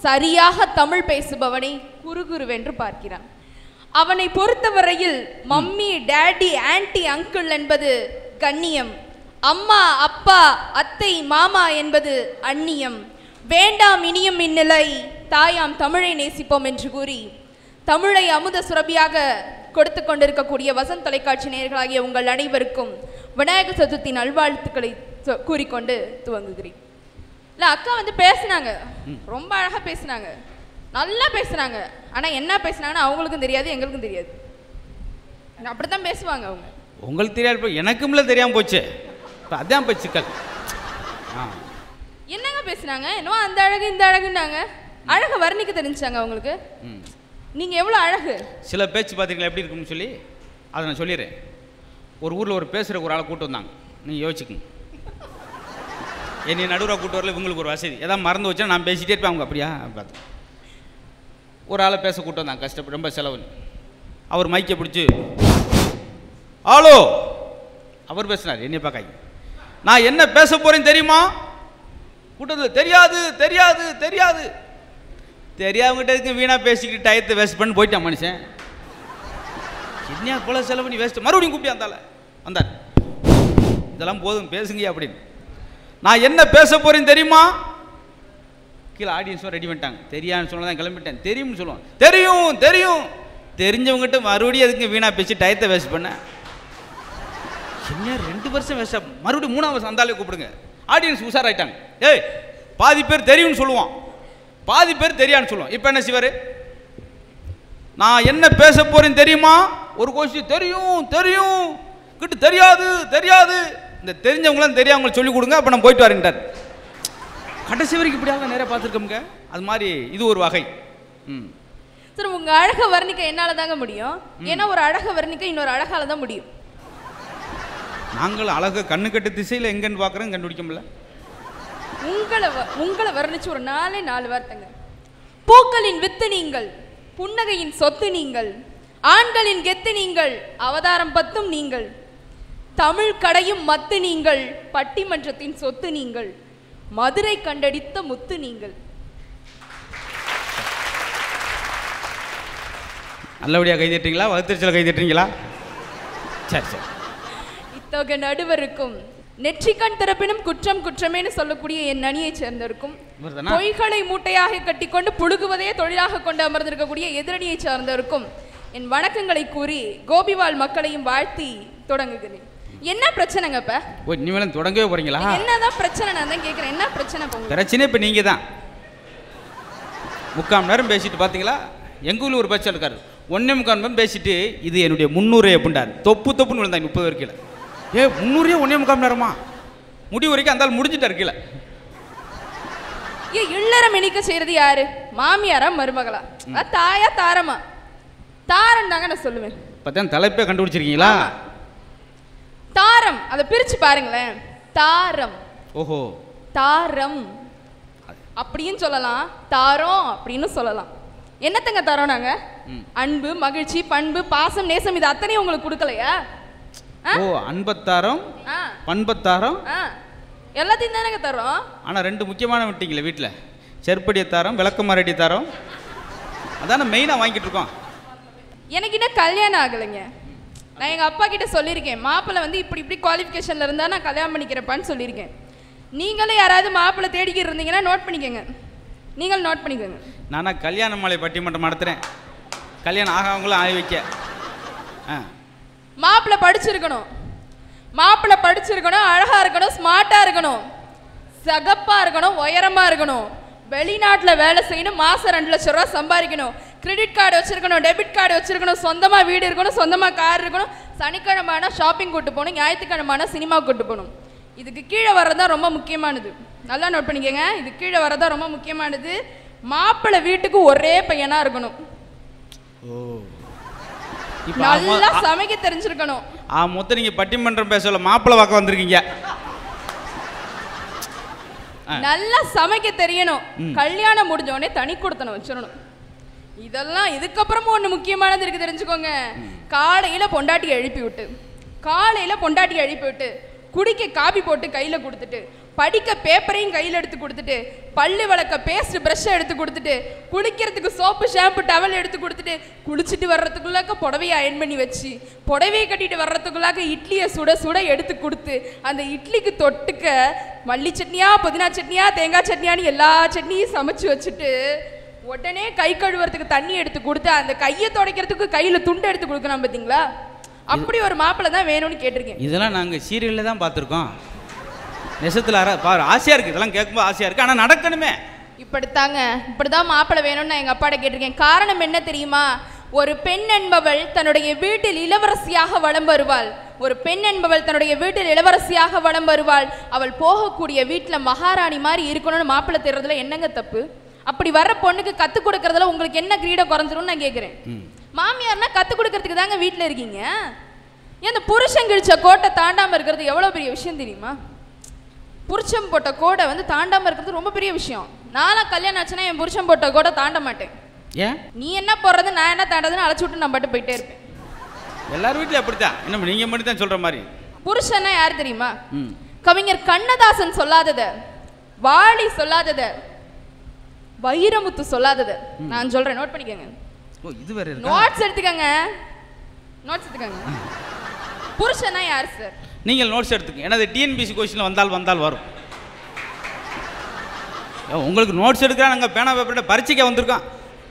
சரியாக தமிழ் பேசுபவனை குருகுருவென்று பார்க்கிறான். அவனை பொறுத்தவரையில் மம்மி, டேடி, ஆன்டி, அங்கிள் என்பது கண்ணியம். அம்மா, அப்பா, அத்தை, மாமா என்பது அந்நியம். வேண்டாம் இனியும் இந்நிலை, தாயாம் தமிழை நேசிப்போம் என்று கூறி தமிழை அமுத சுரபியாக கொடுத்து கொண்டிருக்கக்கூடிய வசந்த் தொலைக்காட்சி நேயர்களாகிய உங்கள் அனைவருக்கும் விநாயகர் சதுர்த்தி நல்வாழ்த்துக்களை கூறிக்கொண்டு துவங்குகிறேன். இல்லை, அக்கா வந்து பேசுனாங்க, ரொம்ப அழகாக பேசுனாங்க, நல்லா பேசுனாங்க. ஆனால் என்ன பேசுனாங்கன்னு அவங்களுக்கும் தெரியாது, எங்களுக்கும் தெரியாது. அப்படி தான் பேசுவாங்க அவங்க. உங்களுக்கு தெரியாது, எனக்கும்ல தெரியாமல் போச்சு. இப்போ அதான் சிக்கல். என்னங்க பேசுனாங்க? என்னவோ அந்த அழகு இந்த அழகுன்னாங்க. அழகு வர்ணிக்க தெரிஞ்சாங்க அவங்களுக்கு. நீங்கள் எவ்வளோ அழகு. சில பேச்சு பார்த்தீங்களா எப்படி இருக்குன்னு சொல்லி அதை நான் சொல்லிடுறேன். ஒரு ஊரில் ஒரு பேசுகிற ஒரு ஆளை கூட்டு வந்தாங்க. நீங்கள் யோசிச்சுக்கங்க, என்னை நடுவராக கூட்டு வரல, இவங்களுக்கு ஒரு வசதி ஏதாவது மறந்து வச்சா நான் பேசிகிட்டே இருப்பேன். அவங்க அப்படியா பார்த்து ஒரு ஆளை பேச கூட்டு வந்தாங்க, கஷ்டப்பட்டு ரொம்ப செலவு. அவர் மைக்கை பிடிச்சி ஹலோ அவர் பேசினார், என்னை பார்க்காங்க. நான் என்ன பேச போகிறேன்னு தெரியுமா? கூட்டத்தில் தெரியாது தெரியாது தெரியாது தெரியாதவங்கிட்ட இருக்கு வீணாக பேசிக்கிட்டு டயத்தை வேஸ்ட் பண்ணி போயிட்டான் மனுஷன். என்ன போல செலவு பண்ணி வேஸ்ட்டு, மறுபடியும் கூப்பிட்டு வந்தார். இதெல்லாம் போதும் பேசுங்க அப்படின்னு. நான் என்ன பேச போகிறேன்னு தெரியுமா? கீழே ஆடியன்ஸும் ரெடி பண்ணிட்டாங்க. தெரியாதுன்னு சொன்னால் தான் கிளம்பிட்டேன். தெரியும்னு சொல்லுவான். தெரியும் தெரியும் தெரிஞ்சவங்ககிட்ட மறுபடியும் எதுக்கு வீணாக பேசி டயத்தை வேஸ்ட் பண்ண. என்ன 2 வருஷம் வேஸ்ட்டாக மறுபடியும் 3ஆம் வருஷம் அந்தாலே கூப்பிடுங்க. ஆடியன்ஸ் உஷாராயிட்டாங்க. ஏய், பாதி பேர் தெரியும்னு சொல்லுவான், பாதி பேர் தெரியான்னு சொல்லுவான். இப்போ என்ன செய்வார்? நான் என்ன பேச போகிறேன்னு தெரியுமா? ஒரு கொஸ்டின் தெரியும் தெரியும் கிட்ட தெரியாது தெரியாது. இந்த தெரிஞ்சவங்களாம் தெரியாதவங்களை சொல்லிக் கொடுங்க, அப்போ நான் போயிட்டு வரேன்ட்டார். கடைசி வரைக்கும் இப்படியாக நிறைய பார்த்துருக்கோமுங்க. அது மாதிரி இது ஒரு வகை. சார், உங்கள் அழகை வர்ணிக்க என்னால் தாங்க முடியும். ஏன்னா ஒரு அழகை வர்ணிக்க இன்னொரு அழகால தான் முடியும். நாங்கள் அழகு கண்ணு கட்டு திசையில் எங்கன்னு பார்க்குறோம், கண்டுபிடிக்க முடியல. உங்களை வர்ணிச்சு ஒரு 4 வார்த்தைங்க. பூக்களின் வித்து நீங்கள், புன்னகையின் சொத்து நீங்கள், ஆண்களின் கெத்து நீங்கள், அவதாரம் 10 நீங்கள், தமிழ் கடையும் மத்து நீங்கள், பட்டிமன்றத்தின் சொத்து நீங்கள், மதுரை கண்டடித்த முத்து நீங்கள். நல்லபடியாக கை தட்டுறீங்களா, வகுத்தறிச்சல கை தட்டுறீங்களா? சரி சரி. இத்தகைய நடுவருக்கும் நெற்றிக்கண் திறப்பினும் குற்றம் குற்றமேனு சொல்லக்கூடிய என் அணியைச் சேர்ந்திருக்கும், இவர்தானா? பொய்களை மூட்டையாக கட்டிக்கொண்டு புழுகுவதே தொழிலாக கொண்டு அமர்ந்திருக்கக்கூடிய எதிரணியைச் சார்ந்திருக்கும் என் வணக்கங்களை கூறி கோபிவால் மக்களையும் வாழ்த்தி தொடங்குகிறேன். என்ன பிரச்சனைங்க இப்ப? ஓ, இனிமேலும் தொடங்கவே போறீங்களா? என்னதான் பிரச்சனை? நான் தான் கேட்கிறேன், என்ன பிரச்சனை? போங்க. பிரச்சனை இப்போ நீங்கள் தான் 3/4 மணி நேரம் பேசிட்டு பார்த்தீங்களா? எங்கள் ஊரில் ஒரு பச்சை இருக்காரு 1.25 மணி நேரம் பேசிட்டு இது என்னுடைய 300 அப்படின்றார். தொப்புன்னு விழுந்தாங்க 30 பேர் கீழே. 300 1.25 மணி நேரமா? முடிவு வரைக்கும் அந்த ஆள் முடிஞ்சுட்டார் கீழே. இல்லறம் இனிக்க செய்யறது யாரு? மாமியாரா மருமகளா? தாயா தாரமா? தாரம் தாங்க நான் சொல்லுவேன். இப்பதான் தலைப்பே கண்டுபிடிச்சிருக்கீங்களா? தாரம், அதை பிரிச்சு பாருங்களேன். தாரம், ஓஹோ, தாரம் அப்படின்னு சொல்லலாம், தாரம் அப்படின்னு சொல்லலாம். என்னத்தங்க தரோம் நாங்க? அன்பு, மகிழ்ச்சி, பண்பு, பாசம், நேசம், இது அத்தனையும் உங்களுக்கு கொடுக்கலையா? ஓ, அன்பத்தாரம், பண்பத்தாரம், எல்லாத்தையும் தானங்க தரோம். ஆனால் 2 முக்கியமான விட்டீங்களே வீட்டில், செருப்படிய தாரம், விளக்கமாரடி தாரம், அதான மெயினாக வாங்கிட்டு இருக்கோம். எனக்கு இன்னும் கல்யாணம் ஆகலைங்க. நான் எங்கள் அப்பா கிட்ட சொல்லியிருக்கேன், மாப்பிள்ளை வந்து இப்படி இப்படி குவாலிஃபிகேஷனில் இருந்தால் நான் கல்யாணம் பண்ணிக்கிறப்பான்னு சொல்லியிருக்கேன். நீங்களே யாராவது மாப்பிள்ளை தேடிக்கிட்டு இருந்தீங்கன்னா நோட் பண்ணிக்கோங்க, நீங்கள் நோட் பண்ணிக்கோங்க. நானா கல்யாண மாலை பட்டிமன்றம் நடத்துகிறேன், கல்யாணம் ஆகாமங்களும் ஆகி வைக்க. மாப்பிள்ளை படிச்சிருக்கணும், மாப்பிள்ளை படிச்சிருக்கணும், அழகாக இருக்கணும், ஸ்மார்ட்டாக இருக்கணும், சகப்பாக இருக்கணும், உயரமாக இருக்கணும், வெளிநாட்டில் வேலை செய்யணும், மாதம் 2 லட்சம் ரூபா சம்பாதிக்கணும், கிரெடிட் கார்டு வச்சிருக்கணும், டெபிட் கார்டு வச்சிருக்கணும், சொந்தமாக வீடு இருக்கணும், சொந்தமாக கார் இருக்கணும், சனிக்கிழமைனா ஷாப்பிங் கூட்டு போகணும், ஞாயிற்றுக்கிழமைனா சினிமா கூட்டு போகணும். இதுக்கு கீழே வர்றதுதான் ரொம்ப முக்கியமானது. நல்லா நோட் பண்ணிக்கங்க, இது கீழே வர்றதுதான் ரொம்ப முக்கியமானது. மாப்பிள்ளை வீட்டுக்கு ஒரே பையனா இருக்கணும், நல்லா சமைக்க தெரிஞ்சிருக்கணும். மொத்தம் நீங்க பட்டிமன்றம் பேசல மாப்பிள்ளை வாக்க வந்திருக்கீங்க. நல்லா சமைக்க தெரியணும், கல்யாணம் முடிஞ்ச உடனே தனி கொடுத்தன வச்சிடணும். இதெல்லாம் இதுக்கப்புறமும் ஒன்று முக்கியமானது இருக்கு, தெரிஞ்சுக்கோங்க. காலையில பொண்டாட்டி எழுப்பி விட்டு குடிக்க காபி போட்டு கையில் கொடுத்துட்டு, படிக்க பேப்பரையும் கையில் எடுத்து கொடுத்துட்டு, பல்லு விளக்க பேஸ்ட் ப்ரஷ்ஷை எடுத்து கொடுத்துட்டு, குளிக்கிறதுக்கு சோப்பு ஷாம்பு டவல் எடுத்து கொடுத்துட்டு, குளிச்சுட்டு வர்றதுக்குள்ளாக்க புடவையை அயன் பண்ணி வச்சு, புடவையை கட்டிட்டு வர்றதுக்குள்ளாக்க இட்லியை சுட சுட எடுத்து கொடுத்து, அந்த இட்லிக்கு தொட்டுக்க மல்லி சட்னியா, புதினா சட்னியா, தேங்காய் சட்னியான்னு எல்லா சட்னியும் சமைச்சு வச்சுட்டு, உடனே கை கழுவுறதுக்கு தண்ணி எடுத்து கொடுத்து, அந்த கையை துடைக்கிறதுக்கு கையில் துண்டு எடுத்து கொடுக்கணும். பார்த்தீங்களா? அப்படி ஒரு மாப்பிள்ளை தான் வேணும்னு கேட்டிருக்கேன். இதெல்லாம் நாங்கள் சீரியலில் தான் பார்த்துருக்கோம். நெசத்தில் ஆசையாக இருக்குது, இதெல்லாம் கேட்கும்போது ஆசையாக இருக்குது, ஆனால் நடக்கணுமே. இப்படிதான் மாப்பிள்ளை வேணும்னு நான் எங்கள் அப்பாட்ட கேட்டிருக்கேன். காரணம் என்ன தெரியுமா? ஒரு பெண் என்பவள் தன்னுடைய வீட்டில் இளவரசியாக வலம் வருவாள். அவள் போகக்கூடிய வீட்டில் மகாராணி மாதிரி இருக்கணும்னு மாப்பிள்ளை தேடுறதுல என்னங்க தப்பு? அப்படி வர்ற பொண்ணுக்கு கற்றுக் கொடுக்கறதுல உங்களுக்கு என்ன கிரீடம் குறைஞ்சிரும்னு நான் கேட்குறேன். மாமியார்னா கற்றுக் கொடுக்கறதுக்கு தாங்க வீட்டில் இருக்கீங்க. ஏன் இந்த புருஷன் கிழிச்ச கோட்டை தாண்டாமல் இருக்கிறது எவ்வளோ பெரிய விஷயம் தெரியுமா? புருஷன் போட்ட கோடை வந்து தாண்டாமல் இருக்கிறது ரொம்ப பெரிய விஷயம். நானும் கல்யாணம் ஆச்சுன்னா என் புருஷன் போட்ட கோடை தாண்ட மாட்டேன். ஏன்? நீ என்ன போடுறது, நான் என்ன தாண்டதுன்னு அழைச்சி விட்டு நான் பாட்டு போயிட்டே இருப்பேன். எல்லாரும் வீட்டில் அப்படித்தான். என்ன நீங்கள் மட்டும் தான் சொல்கிற மாதிரி. புருஷன்னா யார் தெரியுமா? கவிஞர் கண்ணதாசன் சொல்லாதத, வாலி சொல்லாதத, வைரமுத்து சொல்லாதத நான் சொல்றேன், நோட் பண்ணிக்கோங்க. இது வேற நோட்ஸ் எடுத்துக்கங்க. புருஷனா யார் சார்? நீங்கள் நோட்ஸ் எடுத்துக்கங்க. எனது டிஎன்பிசி கொஸ்டின் வந்தால் வரும். உங்களுக்கு நோட்ஸ் எடுக்கிறா, நாங்கள் பேனா பேப்பர்கிட்ட பரீட்சைக்கு வந்திருக்கோம்.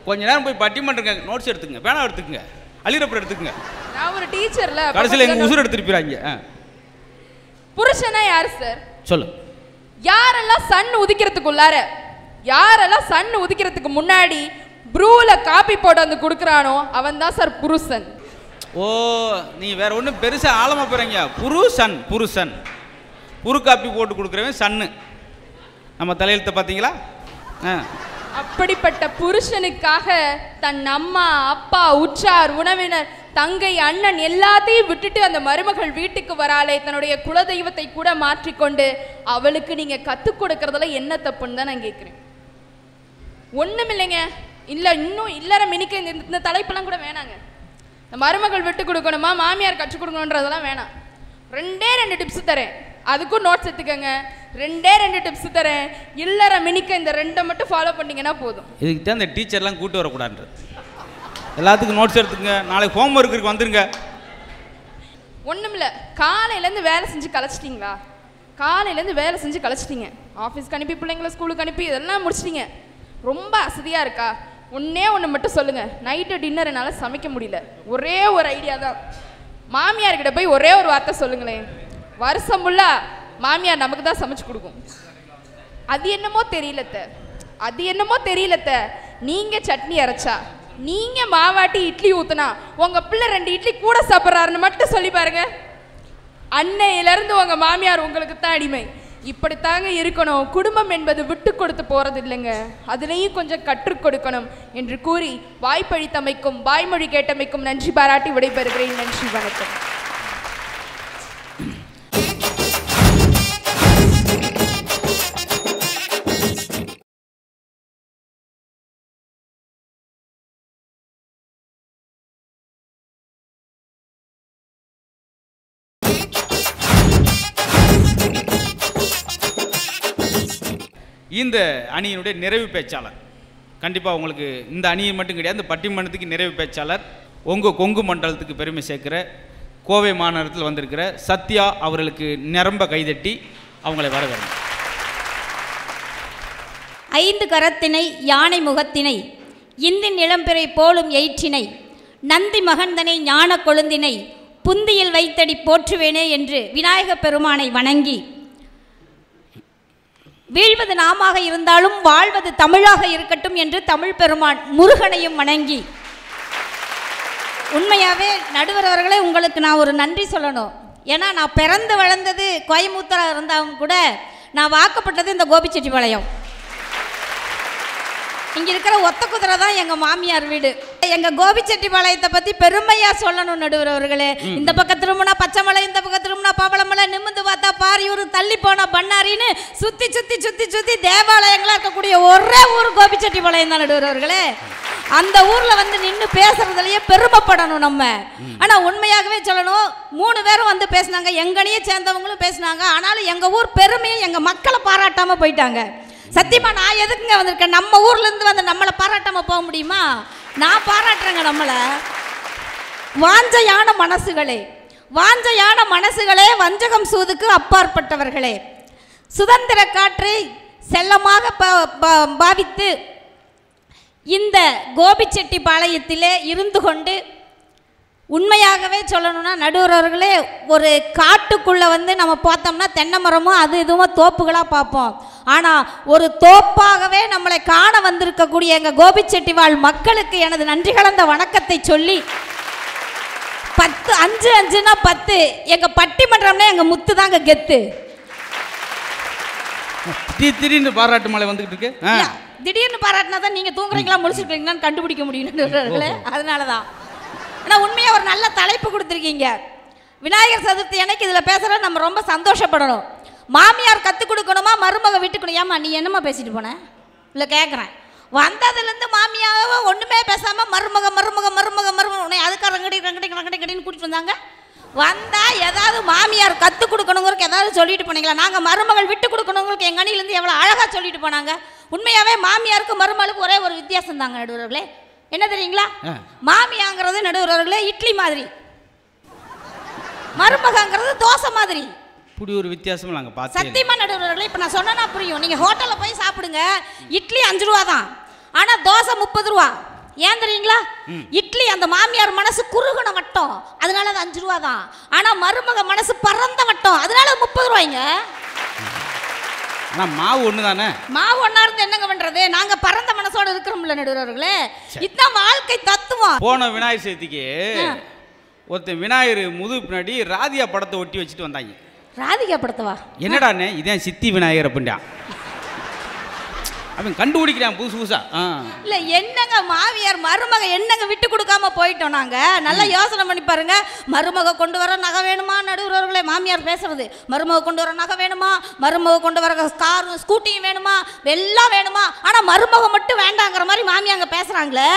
கொஞ்ச நேரம் போய் பட்டிமன்றம் நோட்ஸ் எடுத்துக்கங்க, பேனா எடுத்துக்கங்க, அலிரப்பர் எடுத்துக்கங்க. நான் ஒரு டீச்சர்ல கடைசியில் எங்கள் உசுர் எடுத்துருப்பீங்க. புருஷனா யார் சார்? சொல்லு. யாரெல்லாம் சன் உதிக்கிறதுக்கு முன்னாடி ப்ரூல காப்பி போட்டு வந்து கொடுக்குறானோ அவன் தான் சார் புருஷன். ஓ, நீ வேற ஒன்றும் பெருசாக ஆழமாக போகிறீங்க. புருஷன் புரு காப்பி போட்டு கொடுக்குறவன் சன்னு. நம்ம தலையெழுத்த பார்த்தீங்களா? அப்படிப்பட்ட புருஷனுக்காக தன் அம்மா, அப்பா, உற்றார், உறவினர், தங்கை, அண்ணன் எல்லாத்தையும் விட்டுட்டு அந்த மருமகள் வீட்டுக்கு வராளே, தன்னுடைய குலதெய்வத்தை கூட மாற்றிக்கொண்டு அவளுக்கு நீங்க கற்றுக் கொடுக்கறதுல என்ன தப்புன்னு தான் நான் கேட்குறேன். ஒன்றும் இல்லைங்க. இன்னும் இல்லறம் இனிக்க இந்த தலைப்பெல்லாம் கூட வேணாங்க. இந்த மருமகள் விட்டு கொடுக்கணுமா, மாமியார் கற்றுக் கொடுக்கணுன்றதெல்லாம் வேணாம். 2 டிப்ஸ் தரேன், அதுக்கும் நோட்ஸ் எடுத்துக்கங்க. 2 டிப்ஸ் தரேன். இல்லறம் இனிக்க இந்த 2 மட்டும் ஃபாலோ பண்ணீங்கன்னா போதும். இதுக்கு தான் இந்த டீச்சர்லாம் கூட்டு வரக்கூடாது. எல்லாத்துக்கும் நோட்ஸ் எடுத்துங்க. நாளைக்கு ஹோம் ஒர்க் இருக்கு, வந்துருங்க. ஒன்றுமில்ல, காலையிலேருந்து வேலை செஞ்சு கலைச்சிட்டிங்களா? காலையிலேருந்து வேலை செஞ்சு கலைச்சிட்டிங்க. ஆஃபீஸ்க்கு அனுப்பி பிள்ளைங்களை ஸ்கூலுக்கு அனுப்பி இதெல்லாம் முடிச்சிட்டிங்க. ரொம்ப அசதியாக இருக்கா? ஒன்றே ஒன்று மட்டும் சொல்லுங்கள். நைட்டு டின்னர் என்னால் சமைக்க முடியல. ஒரே ஒரு ஐடியா தான். மாமியார்கிட்ட போய் ஒரே ஒரு வார்த்தை சொல்லுங்களேன். வருஷம் ஃபுல்லாக மாமியார் நமக்கு தான் சமைச்சு கொடுக்கும். அது என்னமோ தெரியலத்த, நீங்கள் சட்னி அரைச்சா, நீங்கள் மாவாட்டி இட்லி ஊற்றுனா உங்கள் பிள்ளை 2 இட்லி கூட சாப்பிட்றாருன்னு மட்டும் சொல்லி பாருங்க. அன்னையிலேருந்து உங்கள் மாமியார் உங்களுக்கு தான் அடிமை. இப்படித்தாங்க இருக்கணும். குடும்பம் என்பது விட்டு கொடுத்து போகிறது இல்லைங்க, அதுலேயும் கொஞ்சம் கற்றுக் கொடுக்கணும் என்று கூறி வாய்ப்பளித்தமைக்கும் வாய்மொழி கேட்டமைக்கும் நன்றி பாராட்டி விடைபெறுகிறேன். நன்றி, வணக்கம். இந்த அணியினுடைய நிறைவு பேச்சாளர், கண்டிப்பாக உங்களுக்கு இந்த அணியை மட்டும் கிடையாது, இந்த பட்டிமன்றத்துக்கு நிறைவு பேச்சாளர், உங்கள் கொங்கு மண்டலத்துக்கு பெருமை சேர்க்கிற கோவை மாநகரத்தில் வந்திருக்கிற சத்யா அவர்களுக்கு நிரம்ப கைதட்டி அவங்களை வரவேற்கும். 5 கரத்தினை யானை முகத்தினை இந்தின் இளம்பிறை போலும் எயிற்றினை நந்தி மகந்தனை ஞான கொழுந்தினை புந்தியில் வைத்தடி போற்றுவேனே என்று விநாயகப் பெருமானை வணங்கி, வீழ்வது நாமாக இருந்தாலும் வாழ்வது தமிழாக இருக்கட்டும் என்று தமிழ் பெருமான் முருகனையும் வணங்கி, உண்மையாகவே நடுவர் அவர்களே உங்களுக்கு நான் ஒரு நன்றி சொல்லணும். ஏன்னா நான் பிறந்து வளர்ந்தது கோயம்புத்தூராக இருந்தாலும் கூட நான் வாக்கப்பட்டது இந்த கோபிச்செட்டிப்பாளையம். இங்கே இருக்கிற ஒத்த குதிரை தான் எங்கள் மாமியார் வீடு. எங்கள் கோபிச்செட்டிப்பாளையத்தை பற்றி பெருமையாக சொல்லணும் நடுவர் அவர்களே. இந்த பக்கம் திரும்பினா பச்சைமலை, இந்த பக்கம் திரும்பினா பவளமலை, நிமிந்து பார்த்தா பாரியூர், தள்ளி போனால் பண்ணாரின்னு சுற்றி சுற்றி சுற்றி சுற்றி தேவாலயங்களாக இருக்கக்கூடிய ஒரே ஊர் கோபிச்செட்டிப்பாளையம் தான் நடுவர் அவர்களே. அந்த ஊரில் வந்து நின்று பேசுறதுலையே பெருமைப்படணும் நம்ம. ஆனால் உண்மையாகவே சொல்லணும், 3 பேரும் வந்து பேசினாங்க, எங்கனையே சேர்ந்தவங்களும் பேசினாங்க. ஆனாலும் எங்கள் ஊர் பெருமையை எங்கள் மக்களை பாராட்டாமல் போயிட்டாங்க. சத்தியமா நான் எதுக்குங்க வந்திருக்கேன்? நம்ம ஊர்லேருந்து வந்து நம்மளை பாராட்டாம போக முடியுமா? நான் பாராட்டுறேங்க நம்மளை. வாஞ்சையான மனசுகளே, வஞ்சகம் சூதுக்கு அப்பாற்பட்டவர்களே, சுதந்திர காற்றை செல்லமாக பாவித்து இந்த கோபிச்செட்டிப்பாளையத்திலே இருந்து கொண்டு, உண்மையாகவே சொல்லணும்னா நடுவர்களே, ஒரு காட்டுக்குள்ளே வந்து நம்ம பார்த்தோம்னா தென்னை மரமும் அது இதுவும் தோப்புகளாக பார்ப்போம். ஆனால் ஒரு தோப்பாகவே நம்மளை காண வந்திருக்கக்கூடிய எங்கள் கோபிச்செட்டிவாழ் மக்களுக்கு எனது நன்றி கலந்த வணக்கத்தை சொல்லி, 5-5னா 10 எங்கள் பட்டிமன்றம்னா எங்கள் முத்து தாங்க கெத்து. திடீர்னு பாராட்டு மழை வந்துகிட்டு இருக்கு. திடீர்னு பாராட்டினா தான் நீங்கள் தூங்குறீங்களா முடிச்சுருக்கீங்களான்னு கண்டுபிடிக்க முடியும். அதனால தான். ஆனால் உண்மையாக ஒரு நல்ல தலைப்பு கொடுத்துருக்கீங்க. விநாயகர் சதுர்த்தி அன்னைக்கு இதில் பேசுகிற நம்ம ரொம்ப சந்தோஷப்படணும். மாமியார் கற்றுக் கொடுக்கணுமா, மருமக விட்டுக்கணும்? ஏமா நீ என்னம்மா பேசிட்டு போனேன்? இல்லை கேட்குறேன். வந்ததுலேருந்து மாமியாவை ஒன்றுமே பேசாமல் மருமக மருமக மருமக மருமக உன்னை அதுக்காக ரங்கடின்னு கூட்டிட்டு வந்தாங்க. வந்தால் ஏதாவது மாமியார் கற்றுக் கொடுக்கணுங்கிறதுக்கு ஏதாவது சொல்லிட்டு போனீங்களா? நாங்கள் மருமகள் விட்டு கொடுக்கணுங்களுக்கு எங்கள் அணிலேருந்து எவ்வளோ அழகாக சொல்லிட்டு போனாங்க. உண்மையாகவே மாமியாருக்கு மருமகளுக்கு ஒரே ஒரு வித்தியாசம் தாங்க நடுவர்களே. என்ன தெரியுங்களா? மாமியாங்கிறது நடுவர்களே இட்லி மாதிரி, மருமகங்கிறது தோசை மாதிரி. இப்படி ஒரு வித்தியாசம் நாங்கள் பார்த்தோம். சத்தியமா நடுவர்களே, இப்போ நான் சொன்னா புரியும். நீங்கள் ஹோட்டலில் போய் சாப்பிடுங்க, இட்லி 5 ரூபா தான், ஆனால் தோசை 30 ரூபா. ஏன் தெரியுங்களா? இட்லி அந்த மாமியார் மனசு குறுகுன வட்டம், அதனால அது 5 ரூபா தான். ஆனால் மருமக மனசு பறந்த வட்டம், அதனால 30 ரூபாய்ங்க. ஆனால் மாவு ஒன்று தானே. மாவு ஒன்றா இருந்து என்னங்க பண்ணுறது? நாங்கள் பறந்த மனசோடு இருக்கிறோம்ல நடுவர்களே. இதுதான் வாழ்க்கை தத்துவம். போன விநாயகர் சதுர்த்திக்கு ஒருத்தன் விநாயகர் முதுகு பின்னாடி ராதியா படத்தை ஒட்டி வச்சுட்டு வந்தாங்க. ராதிகா படத்தவா? என்னடாண்ணே இதான் சித்தி விநாயகர் அப்படின்டா. அவன் கண்டுபிடிக்கிறான் புதுசு புதுசா. இல்லை என்னங்க மாமியார் மருமக என்னங்க விட்டு கொடுக்காம போயிட்டோம் நாங்கள். நல்லா யோசனை பண்ணி பாருங்க. மருமக கொண்டு வர நகை வேணுமா நடுவர்களே? மாமியார் பேசுறது மருமக கொண்டு வர நகை வேணுமா, மருமக கொண்டு வர காரும் ஸ்கூட்டியும் வேணுமா, எல்லாம் வேணுமா. ஆனால் மருமக மட்டும் வேண்டாங்கிற மாதிரி மாமியாங்க பேசுகிறாங்களே.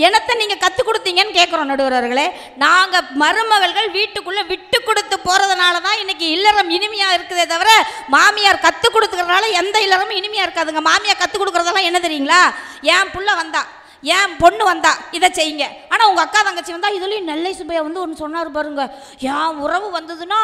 என்னத்தை நீங்கள் கற்றுக் கொடுத்தீங்கன்னு கேட்குறோம் நடுவர்களே. நாங்கள் மருமகள்கள் வீட்டுக்குள்ளே விட்டு கொடுத்து போகிறதுனால தான் இன்னைக்கு இல்லறம் இனிமையாக இருக்குதே தவிர மாமியார் கற்றுக் கொடுத்துக்கிறதுனால எந்த இல்லறமும் இனிமையாக இருக்காதுங்க. மாமியார் கற்றுக் கொடுக்குறதெல்லாம் என்ன தெரியுங்களா? என் புள்ள வந்தா, என் பொண்ணு வந்தா, இதை செய்யுங்க. ஆனால் ஆனால் உங்கள் அக்கா தங்கச்சி வந்தால் இதுலேயும் நெல்லை சுப்பையா வந்து ஒன்று சொன்னார் பாருங்க, என் உறவு வந்ததுன்னா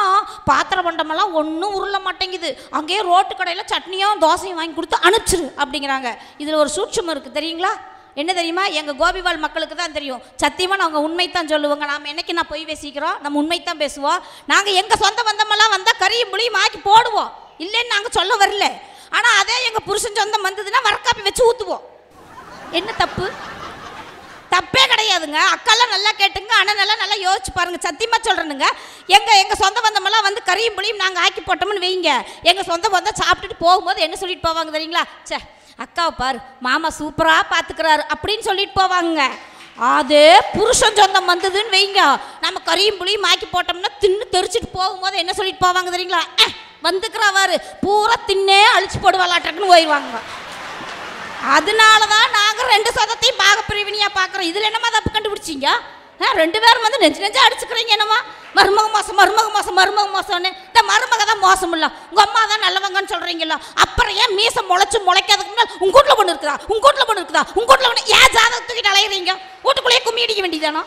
பாத்திர பண்டமெல்லாம் ஒன்றும் உருள மாட்டேங்குது, அங்கேயே ரோட்டு கடையில் சட்னியும் தோசையும் வாங்கி கொடுத்து அனுப்பிச்சிரு அப்படிங்கிறாங்க. இதில் ஒரு சூட்சம் இருக்குது தெரியுங்களா? என்ன தெரியுமா? எங்கள் கோபிவால் மக்களுக்கு தான் தெரியும். சத்தியமாக நாங்கள் உண்மைத்தான் சொல்லுவோங்க. நாம் என்னைக்கு நான் பொய் பேசிக்கிறோம், நம்ம உண்மைத்தான் பேசுவோம். நாங்கள் எங்கள் சொந்த பந்தமெல்லாம் வந்தால் கறியும் புளியும் ஆக்கி போடுவோம், இல்லைன்னு நாங்கள் சொல்ல வரல. ஆனால் அதே எங்கள் புருஷன் சொந்தம் வந்ததுன்னா வரக்காப்பி வச்சு ஊற்றுவோம். என்ன தப்பு? தப்பே கிடையாதுங்க. அக்காலாம் நல்லா கேட்டுங்க, அண்ணன் நல்லா யோசிச்சு பாருங்க. சத்தியமாக சொல்கிறேனுங்க, எங்கள் சொந்த பந்தமெல்லாம் வந்து கறியும் புளியும் நாங்கள் ஆக்கி போட்டோம்னு வைங்க, எங்கள் சொந்த பந்தம் சாப்பிட்டுட்டு போகும்போது என்ன சொல்லிட்டு போவாங்க தெரியுங்களா? சே அக்காவை பாரு, மாமா சூப்பராக பார்த்துக்கிறாரு அப்படின்னு சொல்லிட்டு போவாங்க. அதே புருஷன் சொந்தம் வந்ததுன்னு வைங்க, நம்ம கறியும் புளியும் ஆக்கி போட்டோம்னா தின்னு தெரிச்சிட்டு போகும்போது என்ன சொல்லிட்டு போவாங்க தெரியுங்களா? வந்துக்கிறாவாரு பூரா தின்னே அழிச்சு போடுவாளாட்டக்குன்னு போயிடுவாங்க. அதனால தான் நாங்கள் 2 சொந்தத்தையும் பாக பிரிவினியாக பார்க்குறோம். இதில் என்னம்மா தப்பு கண்டுபிடிச்சிங்க? 2 பேரும் வந்து நெஞ்சு அடிச்சுக்கிறீங்க என்னம்மா? மருமக மோசம்னு. இந்த மருமக தான் மோசம் இல்லை, உங்கள் அம்மா தான் நல்லவங்கன்னு சொல்கிறீங்களா? அப்புறம் ஏன் மீசை முளைக்காதுக்கு முன்னால் உங்கள் வீட்டில் பொண்ணு இருக்குதா, உங்கள் வீட்டில் பொண்ணு ஏன் ஜாதகம் தூக்கிட்டு அலையிறீங்க? வீட்டுக்குள்ளேயே கும்மி அடிக்க வேண்டியதானோ?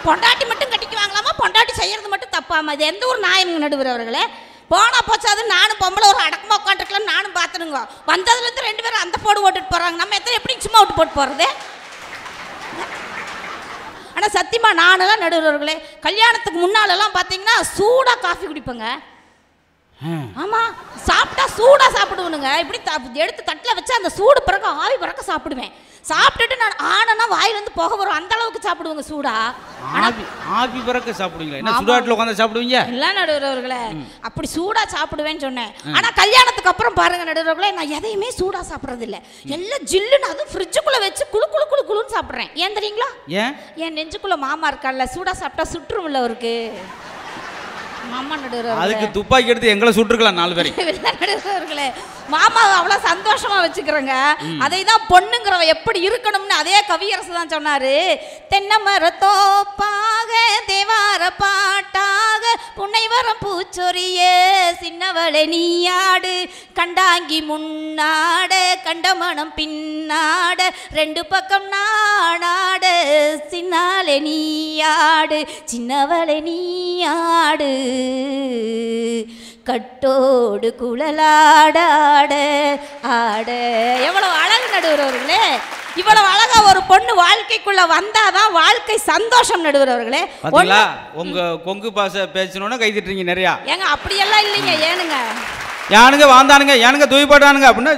பொண்டாட்டி மட்டும் கட்டிக்குவாங்களாமா, பொண்டாட்டி செய்கிறது மட்டும் தப்பாமா? இது எந்த ஒரு நியாயம் நடுவர் அவர்களே? போனா போச்சாது, நானும் பொம்பளை ஒரு அடக்கமாக உட்காந்துருக்கலாம், நானும் பார்த்துனுங்க. வந்ததுலேருந்து 2 பேரும் அந்த போடு ஓட்டுட்டு போகிறாங்க, நம்ம எத்தனை எப்படி சும்மா விட்டு போட்டு போகிறது? ஆனால் சத்தியமாக நானெல்லாம் நடுவர்களே கல்யாணத்துக்கு முன்னாலெல்லாம் பார்த்தீங்கன்னா சூடாக காஃபி குடிப்பேங்க. ஆமாம், சாப்பிட்டா சூடாக சாப்பிடுவேனுங்க. இப்படி எடுத்து தட்டில் வச்சு அந்த சூடு பிறகு ஆவி பிறக்க சாப்பிடுவேன். சாப்பிட்டுட்டு நான் ஆனா வாயிலேருந்து போக வரும், அந்த அளவுக்கு சாப்பிடுவேங்க சூடா. ஆவி பிறக்க சாப்பிடுவீங்களா? என்ன சுடாட்டில் உட்காந்து சாப்பிடுவீங்க? எல்லாம் நடுவர்களே அப்படி சூடா சாப்பிடுவேன்னு சொன்னேன். ஆனால் கல்யாணத்துக்கு அப்புறம் பாருங்க நடுவர்களே, நான் எதையுமே சூடா சாப்பிட்றது இல்லை, எல்லாம் ஜில்லுன்னு அதுவும் ஃப்ரிட்ஜுக்குள்ளே வச்சு குளுன்னு சாப்பிட்றேன். ஏன் தெரியுங்களா? என் நெஞ்சுக்குள்ளே மாமா இருக்கார்ல, சூடா சாப்பிட்டா சுற்றுமில்ல அவருக்கு. மாமா நடுவர்களே அதுக்கு துப்பாக்கி எடுத்து எங்களை சுட்டுருக்கலாம் 4 பேரை. நடுவர்களே மாமாவை அவ்வளோ சந்தோஷமா வச்சுக்கிறோங்க. அதை தான் பொண்ணுங்கிறவ எப்படி இருக்கணும்னு அதே கவியரசு தான் சொன்னாரு. தென்னை மரத்தோப்பாக தேவார பாட்டாக புன்னை வரம் பூச்சொரிய சின்னவளை நீயாடு, கண்டாங்கி முன்னாட கண்டமணம் பின்னாட, 2 பக்கம் நாடாட சின்னாலே நீயாடு, சின்னவளை நீயாடு, கட்டோடு குழலாடாட ஆட. எவ்வளவு அழகு நடுவர்களே! இவ்வளவு அழகா ஒரு பொண்ணு வாழ்க்கைக்குள்ள வந்தாதான் வாழ்க்கை சந்தோஷம் நடுவர்களே. உங்க கொங்கு பாச பேசணும்னா கை தட்டுறீங்க நிறையா. ஏங்க அப்படியெல்லாம் இல்லைங்க. ஏனுங்க யானுங்க வாழ்ந்தானுங்க, யானுங்க தூய்பாட்டானுங்க அப்படின்னா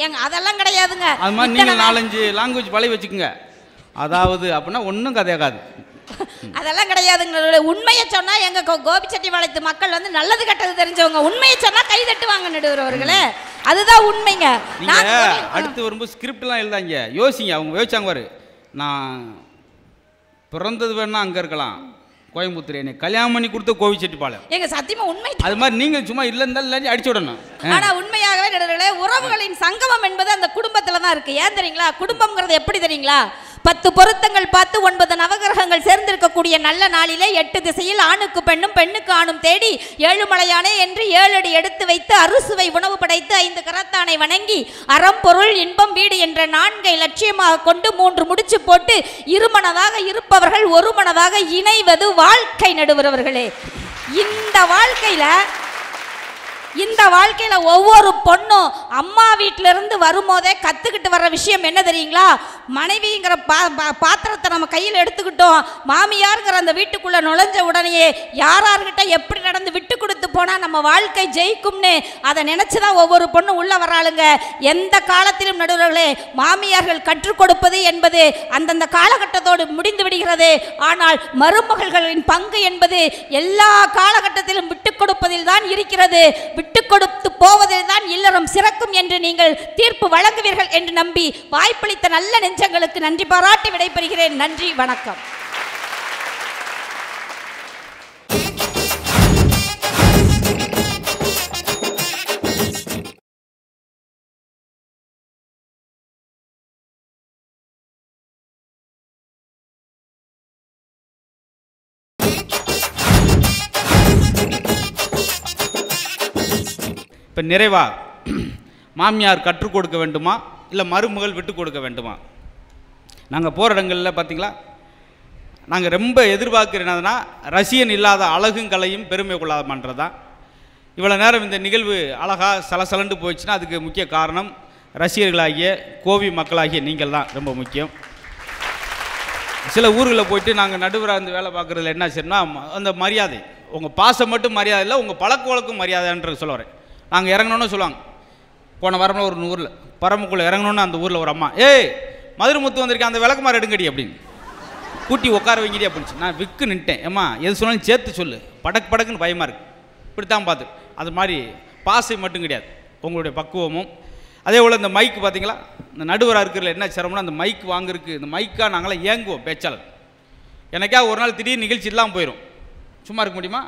ஏங்க அதெல்லாம் கிடையாதுங்க. அது மாதிரி நீங்க 4-5 லாங்குவேஜ் பழகி வச்சுக்கோங்க. அதாவது அப்படின்னா ஒன்றும் கதையாகாது. அதெல்லாம் கிடையாதுங்க. உண்மையை சொன்னா எங்க கோபிச்செட்டிப்பாளையத்து மக்கள் வந்து நல்லது கெட்டது தெரிஞ்சவங்க. உண்மையை சொன்னா கை தட்டுவாங்க நடுவர்களே, அதுதான் உண்மைங்க. நீங்க அடுத்து வரும்போது ஸ்கிரிப்ட்லாம் எழுதாங்க, யோசிங்க. அவங்க யோசிச்சாங்க பாரு, நான் பிறந்தது வேணா அங்கே இருக்கலாம் கோயம்புத்தூர், என்னை கல்யாணம் பண்ணி கொடுத்த கோபிச்செட்டிப்பாளையம். எங்க சத்தியமா உண்மை. அது மாதிரி நீங்க சும்மா இல்ல இருந்தாலும் அடிச்சு விடணும். ஆனா உண்மையாகவே நடுவர்களே உறவுகளின் சங்கமம் என்பது அந்த குடும்பத்துல தான் இருக்கு. ஏன் தெரியுங்களா? குடும்பம்ங்கிறது எப்படி தெரியுங்களா? 10 பொருத்தங்கள் பார்த்து 9 நவகிரகங்கள் சேர்ந்திருக்கக்கூடிய நல்ல நாளிலே 8 திசையில் ஆணுக்கு பெண்ணும் பெண்ணுக்கு ஆணும் தேடி 7 மலையானே என்று 7 அடி எடுத்து வைத்து அறுசுவை உணவு படைத்து 5 கரத்தானை வணங்கி அறம் பொருள் இன்பம் வீடு என்ற 4 லட்சியமாக கொண்டு 3 முடிச்சு போட்டு இருமனதாக இருப்பவர்கள் ஒரு மனதாக இணைவது வாழ்க்கை நடுவர்களே. இந்த வாழ்க்கையில ஒவ்வொரு பொண்ணும் அம்மா வீட்டிலிருந்து வரும்போதே கத்துக்கிட்டு வர்ற விஷயம் என்ன தெரியுங்களா? மனைவிங்கிற பாத்திரத்தை நம்ம கையில் எடுத்துக்கிட்டோம், மாமியாருங்கிற அந்த வீட்டுக்குள்ள நுழைஞ்ச உடனே யார்கிட்ட எப்படி நடந்து விட்டு கொடுத்து போனா நம்ம வாழ்க்கை ஜெயிக்கும்னு அதை நினைச்சுதான் ஒவ்வொரு பொண்ணும் உள்ள வராளுங்க. எந்த காலத்திலும் நடுவர்களே மாமியார்கள் கற்றுக் கொடுப்பது என்பது அந்தந்த காலகட்டத்தோடு முடிந்து விடுகிறது. ஆனால் மருமகள்களின் பங்கு என்பது எல்லா காலகட்டத்திலும் விட்டுக் கொடுப்பதில் தான் இருக்கிறது. விட்டு கொடுத்து போவதில் தான் இல்லறம் சிறக்கும் என்று நீங்கள் தீர்ப்பு வழங்குவீர்கள் என்று நம்பி வாய்ப்பளித்த நல்ல நெஞ்சங்களுக்கு நன்றி பாராட்டி விடைபெறுகிறேன். நன்றி, வணக்கம். இப்போ நிறைவா மாமியார் கற்றுக் கொடுக்க வேண்டுமா இல்லை மருமகள் விட்டு கொடுக்க வேண்டுமா? நாங்கள் போகிற இடங்களில் பார்த்தீங்களா நாங்கள் ரொம்ப எதிர்பார்க்குற என்னதுன்னா ரசிகன் இல்லாத அழகும் கலையும் பெருமை கொள்ளாத பண்ணுறது தான். இவ்வளோ நேரம் இந்த நிகழ்வு அழகாக சலசலண்டு போயிடுச்சுன்னா அதுக்கு முக்கிய காரணம் ரசிகர்களாகிய கோவி மக்களாகிய நீங்கள் தான் ரொம்ப முக்கியம். சில ஊர்களில் போயிட்டு நாங்கள் நடுவராக இருந்து வேலை பார்க்குறதுல என்ன செய்யணும்னா அந்த மரியாதை, உங்கள் பாசம் மட்டும் மரியாதை இல்லை, உங்கள் பழக்க வழக்கம் மரியாதைன்றது சொல்ல வரேன். நாங்கள் இறங்கணுன்னு சொல்லுவாங்க. போன வாரம்னா ஒரு ஊரில் பரமக்குள்ளே இறங்கணுன்னு அந்த ஊரில் ஒரு அம்மா, ஏய் மதுரை முத்து வந்திருக்கேன் அந்த விளக்குமாறு எடுங்கடி அப்படின்னு கூட்டி உட்கார வைங்கடி அப்படின்னு. நான் விக்கு நின்ட்டேன். ஏம்மா எது சொன்னாலும் சேர்த்து சொல்லு, படக்குன்னு பயமாக இருக்குது. இப்படித்தான் பார்த்து அது மாதிரி பாசை மட்டும் கிடையாது, உங்களுடைய பக்குவமும். அதே போல் இந்த மைக்கு பார்த்தீங்களா, இந்த நடுவராக இருக்கிறதுல என்ன சிரமம்னா அந்த மைக் வாங்குறதுக்கு, இந்த மைக்காக நாங்களாம் ஏங்குவோம் பேச்சாளர். எனக்கா ஒரு நாள் திடீர்னு நிகழ்ச்சி இல்லாமல் போயிடும், சும்மா இருக்க முடியுமா?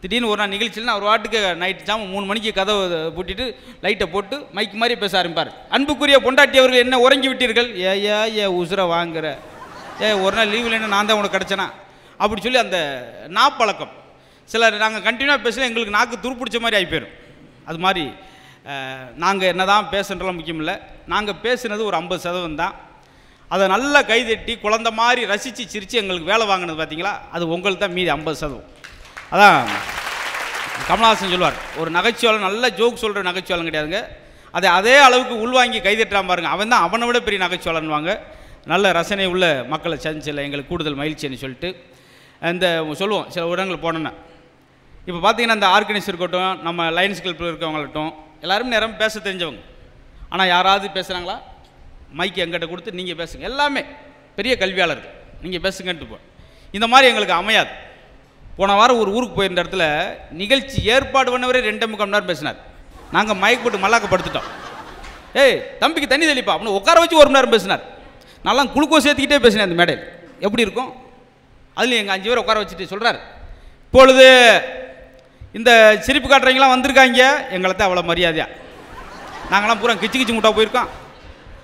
திடீர்னு ஒரு நாள் நிகழ்ச்சினா ஒரு வாட்டுக்கு நைட்டு சாம 3 மணிக்கு கதவை பூட்டிட்டு லைட்டை போட்டு மைக்கு மாதிரி பேச ஆரம்பிப்பார். அன்புக்குரிய பொண்டாட்டி அவர்கள் என்ன உறங்கி விட்டீர்கள்? ஏ உசுரை வாங்குற, ஒரு நாள் லீவில் என்ன நான் தான் உனக்கு கிடச்சேனா அப்படி சொல்லி அந்த நாப்பழக்கம். சிலர் நாங்கள் கண்டினியூவாக பேசல எங்களுக்கு நாக்கு துருப்பிடிச்ச மாதிரி ஆகி போயிடும். அது மாதிரி நாங்கள் என்ன தான் பேசுன்றலாம் முக்கியம் இல்லை, நாங்கள் பேசுனது ஒரு 50% தான். அதை நல்லா கைதட்டி குழந்த மாதிரி ரசித்து சிரித்து எங்களுக்கு வேலை வாங்கினது பார்த்தீங்களா, அது உங்களுக்கு தான் மீதி 50%. அதான் கமலஹாசன் சொல்லுவார், ஒரு நகைச்சுவாளன் நல்ல ஜோக் சொல்கிற நகைச்சுவாளன் கிடையாதுங்க, அதை அதே அளவுக்கு உள்வாங்கி கைதட்டுறான் பாருங்க, அவன் தான் அவனை விட பெரிய நகைச்சுவாளன்வாங்க. நல்ல ரசனை உள்ள மக்களை சந்திச்சில்லை எங்களுக்கு கூடுதல் மகிழ்ச்சின்னு சொல்லிட்டு இந்த சொல்லுவோம். சில இடங்கள் போனோன்னா இப்போ பார்த்தீங்கன்னா இந்த ஆர்கனைசர் இருக்கட்டும், நம்ம லைன்ஸ் கிளப்பில் இருக்கவங்களாகட்டும், எல்லாரும் நேரம் பேச தெரிஞ்சவங்க. ஆனால் யாராவது பேசுகிறாங்களா? மைக்கு எங்கிட்ட கொடுத்து நீங்கள் பேசுங்க, எல்லாமே பெரிய கல்வியாளர்கள், நீங்கள் பேசுங்கன்ட்டு போ. இந்த மாதிரி எங்களுக்கு அமையாது. போன வாரம் ஒரு ஊருக்கு போயிருந்த இடத்துல நிகழ்ச்சி ஏற்பாடு பண்ணவரே 2.5 மணி நேரம் பேசினார். நாங்கள் மைக் போட்டு மல்லாக்கப்படுத்திட்டோம். ஏய் தம்பிக்கு தண்ணி தெளிப்பா அப்படின்னு உட்கார வச்சு 1 மணி நேரம் பேசினார். நல்லா குளுக்கோஸ் சேர்த்துக்கிட்டே பேசினேன் அந்த மேடையில். எப்படி இருக்கும்? அதுலேயும் எங்கள் 5 பேர் உட்கார வச்சுட்டு சொல்கிறார், இப்பொழுது இந்த சிரிப்பு காட்டுறவங்களாம் வந்திருக்காங்க, எங்களை தான் அவ்வளோ மரியாதையா, நாங்களாம் பூரா கிச்சு முட்டா போயிருக்கோம்.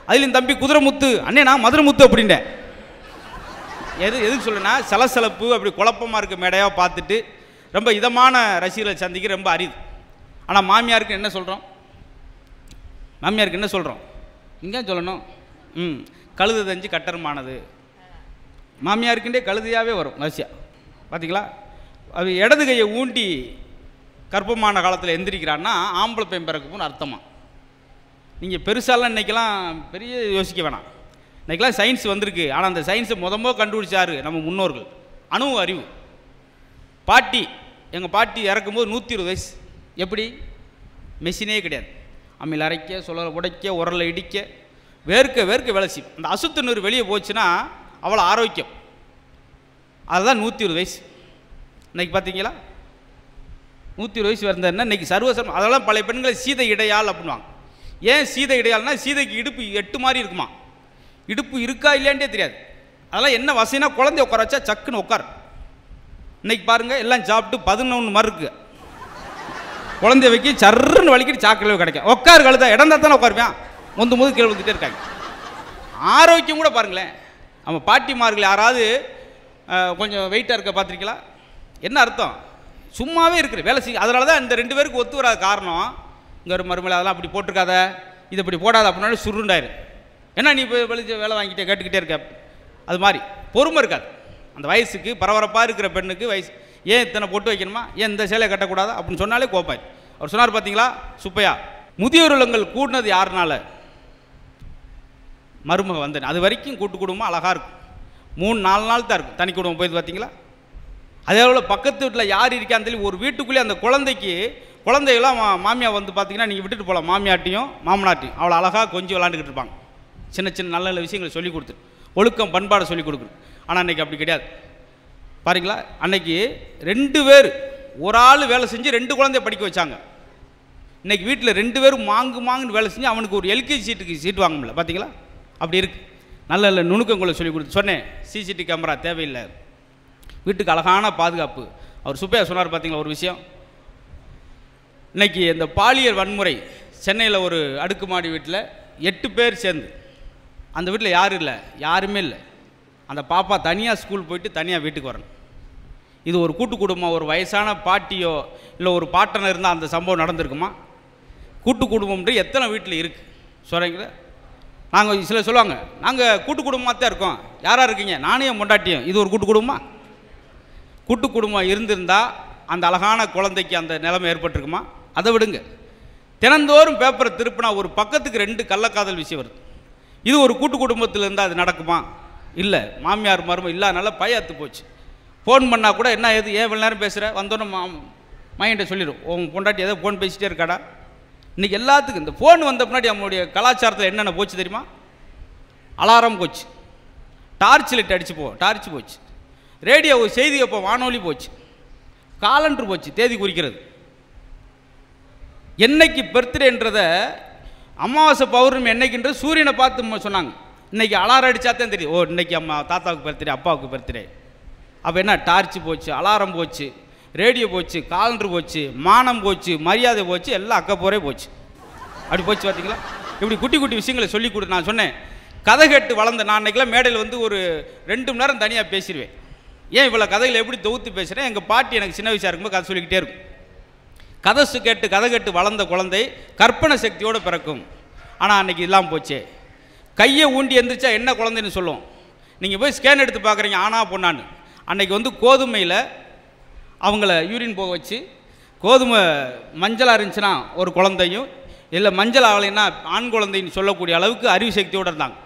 அதுலேயும் தம்பி குதிரை முத்து, அண்ணே நான் மதுரை முத்து அப்படின்ட்டேன். எதுக்கு சொல்லுன்னா சலசலப்பு அப்படி குழப்பமாக இருக்க மேடையாக பார்த்துட்டு ரொம்ப இதமான ரசிகர்களை சந்திக்க ரொம்ப அரிது. ஆனால் மாமியாருக்கு என்ன சொல்கிறோம்? மாமியாருக்கு என்ன சொல்கிறோம்? இங்கே சொல்லணும், கழுது தஞ்சு கட்டரமானது. மாமியாருக்குண்டே கழுதையாகவே வரும் ரஷ்யா. பார்த்தீங்களா? அது இடது கையை ஊண்டி கர்ப்பமான காலத்தில் எந்திரிக்கிறான்னா ஆம்பளை பையன் பிறக்கும்னு அர்த்தமா. நீங்கள் பெருசாலாம் இன்றைக்கெல்லாம் பெரிய யோசிக்க வேணாம். இன்றைக்கெல்லாம் சயின்ஸ் வந்திருக்கு. ஆனால் அந்த சயின்ஸை முதல்ல கண்டுபிடிச்சாரு நம்ம முன்னோர்கள், அணு அறிவு. பாட்டி, எங்கள் பாட்டி இறக்கும்போது 120 வயசு. எப்படி? மெஷினே கிடையாது. அம்மியில் அரைக்க, சுழல உடைக்க, உரலை இடிக்க, வேர்க்க வேலை செய்யும். அந்த அசுத்த நீர் வெளியே போச்சுன்னா அவ்வளோ ஆரோக்கியம். அதுதான் 120 வயசு. இன்றைக்கி பார்த்தீங்களா 120 வயசு வந்ததுன்னா இன்றைக்கி சர்வசர்வம். அதெல்லாம் பழைய பெண்களை சீதை இடையாள் அப்படின்வாங்க. ஏன் சீதை இடையாள்னா சீதைக்கு இடுப்பு 8 மாதிரி இருக்குமா, இடுப்பு இருக்கா இல்லையான்ட்டே தெரியாது. அதெல்லாம் என்ன வசதினா குழந்தைய உட்கார வச்சா சக்குன்னு உட்கார். இன்றைக்கி பாருங்கள் எல்லாம் சாப்பிட்டு 11 மாதிரி இருக்குது, குழந்தைய வைக்க சர்ன்னு வலிக்கிட்டு சாக்கில் கிடைக்கும். உட்காரு கழுதா, இடம் தான் தானே உட்காருவேன், முது கீழே வந்துட்டே இருக்காங்க. ஆரோக்கியம் கூட பாருங்களேன். நம்ம பாட்டிமார்கள் யாராவது கொஞ்சம் வெயிட்டாக இருக்க பார்த்துருக்கீங்களா? என்ன அர்த்தம்? சும்மாவே இருக்கிற வேலை செய்ய. அதனால தான் இந்த 2 பேருக்கு ஒத்து வராத காரணம். இங்கே ஒரு மருமலை அதெல்லாம் அப்படி போட்டிருக்காத, இது இப்படி போடாத அப்படின்னாலும் சுருண்டாயிரு. ஏன்னா நீ இப்போ வெளிச்ச வேலை வாங்கிட்டே கேட்டுக்கிட்டே இருக்க. அது மாதிரி பொறுமை இருக்காது. அந்த வயசுக்கு பரபரப்பாக இருக்கிற பெண்ணுக்கு வயசு ஏன் இத்தனை போட்டு வைக்கணுமா, ஏன் இந்த சேலையை கட்டக்கூடாதா அப்படின்னு சொன்னாலே கோப்பாய். அவர் சொன்னார் பார்த்தீங்களா சுப்பையா, முதியோர் இல்லங்கள் கூட்டினது யாருனால? மருமக வந்தேன். அது வரைக்கும் கூட்டு குடும்பம் அழகாக இருக்கும். 3-4 நாள் தான் இருக்கும். தனி குடும்பம் போயிது பார்த்தீங்களா? அதே போல் பக்கத்து வீட்டில் யார் இருக்கான்னு சொல்லி ஒரு வீட்டுக்குள்ளேயே அந்த குழந்தைகளாம் மாமியா வந்து பார்த்தீங்கன்னா நீங்கள் விட்டுட்டு போகலாம். மாமியாட்டையும் மாமனாட்டையும் அவ்வளோ அழகாக கொஞ்சம் விளாண்டுக்கிட்டு இருப்பாங்க. சின்ன சின்ன நல்ல நல்ல விஷயங்களை சொல்லிக் கொடுத்து ஒழுக்கம் பண்பாடை சொல்லிக் கொடுக்குறது. ஆனால் அன்றைக்கி அப்படி கிடையாது. பாருங்களா, அன்னைக்கு 2 பேர் ஒரு ஆள் வேலை செஞ்சு 2 குழந்தைய படிக்க வச்சாங்க. இன்றைக்கி வீட்டில் 2 பேரும் மாங்குன்னு வேலை செஞ்சு அவனுக்கு ஒரு எல்கேஜி சீட் வாங்க முடியல. பார்த்தீங்களா? அப்படி இருக்குது. நல்ல நல்ல நுணுக்கங்களை சொல்லிக் கொடுத்து சொன்னேன். சிசிடிவி கேமரா தேவையில்லை, வீட்டுக்கு அழகான பாதுகாப்பு. அவர் சுப்பையா சொன்னார் பார்த்தீங்களா ஒரு விஷயம். இன்றைக்கி இந்த பாலியல் வன்முறை சென்னையில் ஒரு அடுக்குமாடி வீட்டில் 8 பேர் சேர்ந்து, அந்த வீட்டில் யாரும் இல்லை, யாருமே இல்லை. அந்த பாப்பா தனியாக ஸ்கூல் போயிட்டு தனியாக வீட்டுக்கு வரணும். இது ஒரு கூட்டு குடும்பம், ஒரு வயசான பாட்டியோ இல்லை ஒரு பாட்டனர் இருந்தால் அந்த சம்பவம் நடந்திருக்குமா? கூட்டு குடும்பம்ன்றது எத்தனை வீட்டில் இருக்குது சொல்கிறீங்களா? நாங்கள் சில சொல்லுவாங்க, நாங்கள் கூட்டு குடும்பமாக தான் இருக்கோம். யாராக இருக்கீங்க? நானே பொண்டாட்டியும். இது ஒரு கூட்டு குடும்பமா? கூட்டு குடும்பம் இருந்திருந்தால் அந்த அழகான குழந்தைக்கு அந்த நிலைமை ஏற்பட்டிருக்குமா? அதை விடுங்க. தினந்தோறும் பேப்பரை திருப்பினா ஒரு பக்கத்துக்கு 2 கள்ளக்காதல் விஷயம் வருது. இது ஒரு கூட்டு குடும்பத்தில் இருந்தால் அது நடக்குமா? இல்லை. மாமியார் மருமம் இல்லாதனால பயத்து போச்சு. ஃபோன் பண்ணால் கூட என்ன ஏது ஏன் இவ்வளோ நேரம் பேசுகிற, வந்தோன்னே மைண்ட்டை சொல்லிடும், உன் பொண்டாட்டி ஏதோ ஃபோன் பேசிகிட்டே இருக்காடா. இன்றைக்கி எல்லாத்துக்கும் இந்த ஃபோன் வந்த பின்னாடி நம்மளுடைய கலாச்சாரத்தில் என்னென்ன போச்சு தெரியுமா? அலாரம் போச்சு, டார்ச் லைட் அடிச்சு டார்ச் போச்சு, ரேடியோ செய்தி அப்போ வானொலி போச்சு, காலண்டர் போச்சு, தேதி குறிக்கிறது. என்னைக்கு பர்த்டேன்றதை அமாவாசை பௌர்ணமி என்னைக்குன்றது சூரியனை பார்த்து சொன்னாங்க. இன்றைக்கி அலாரம் அடித்தா தான் தெரியும், ஓ இன்றைக்கி அம்மா தாத்தாவுக்கு பர்த்டே, அப்பாவுக்கு பர்த்டே. அப்போ என்ன, டார்ச் போச்சு, அலாரம் போச்சு, ரேடியோ போச்சு, காலண்டர் போச்சு, மானம் போச்சு, மரியாதை போச்சு, எல்லாம் அக்கப்போரே போச்சு. அப்படி போச்சு பார்த்தீங்களா? இப்படி குட்டி குட்டி விஷயங்களை சொல்லி கொடு. நான் சொன்னேன், கதை கேட்டு வளர்ந்த நான் அன்றைக்கெல்லாம் மேடையில் வந்து ஒரு 2 மணி நேரம் தனியாக பேசிடுவேன். ஏன் இவ்வளோ கதைகளை எப்படி தொகுத்து பேசுகிறேன்? எங்கள் பாட்டி எனக்கு சின்ன வயசாக இருக்கும்போது கதை சொல்லிக்கிட்டே இருக்கும். கதை கேட்டு வளர்ந்த குழந்தை கற்பனை சக்தியோடு பிறக்கும். ஆனால் அன்றைக்கி இல்லாமல் போச்சே. கையை ஊண்டி எந்திரிச்சா என்ன குழந்தைன்னு சொல்லுவோம். நீங்கள் போய் ஸ்கேன் எடுத்து பார்க்குறீங்க ஆனா பொண்ணான்னு. அன்றைக்கி வந்து கோதுமையில் அவங்கள யூரின் போக வச்சு, கோதுமை மஞ்சளாக இருந்துச்சுன்னா ஒரு குழந்தையும், இல்லை மஞ்சள் ஆகலைன்னா ஆண் குழந்தைன்னு சொல்லக்கூடிய அளவுக்கு அறிவு சக்தியோடு இருந்தாங்க.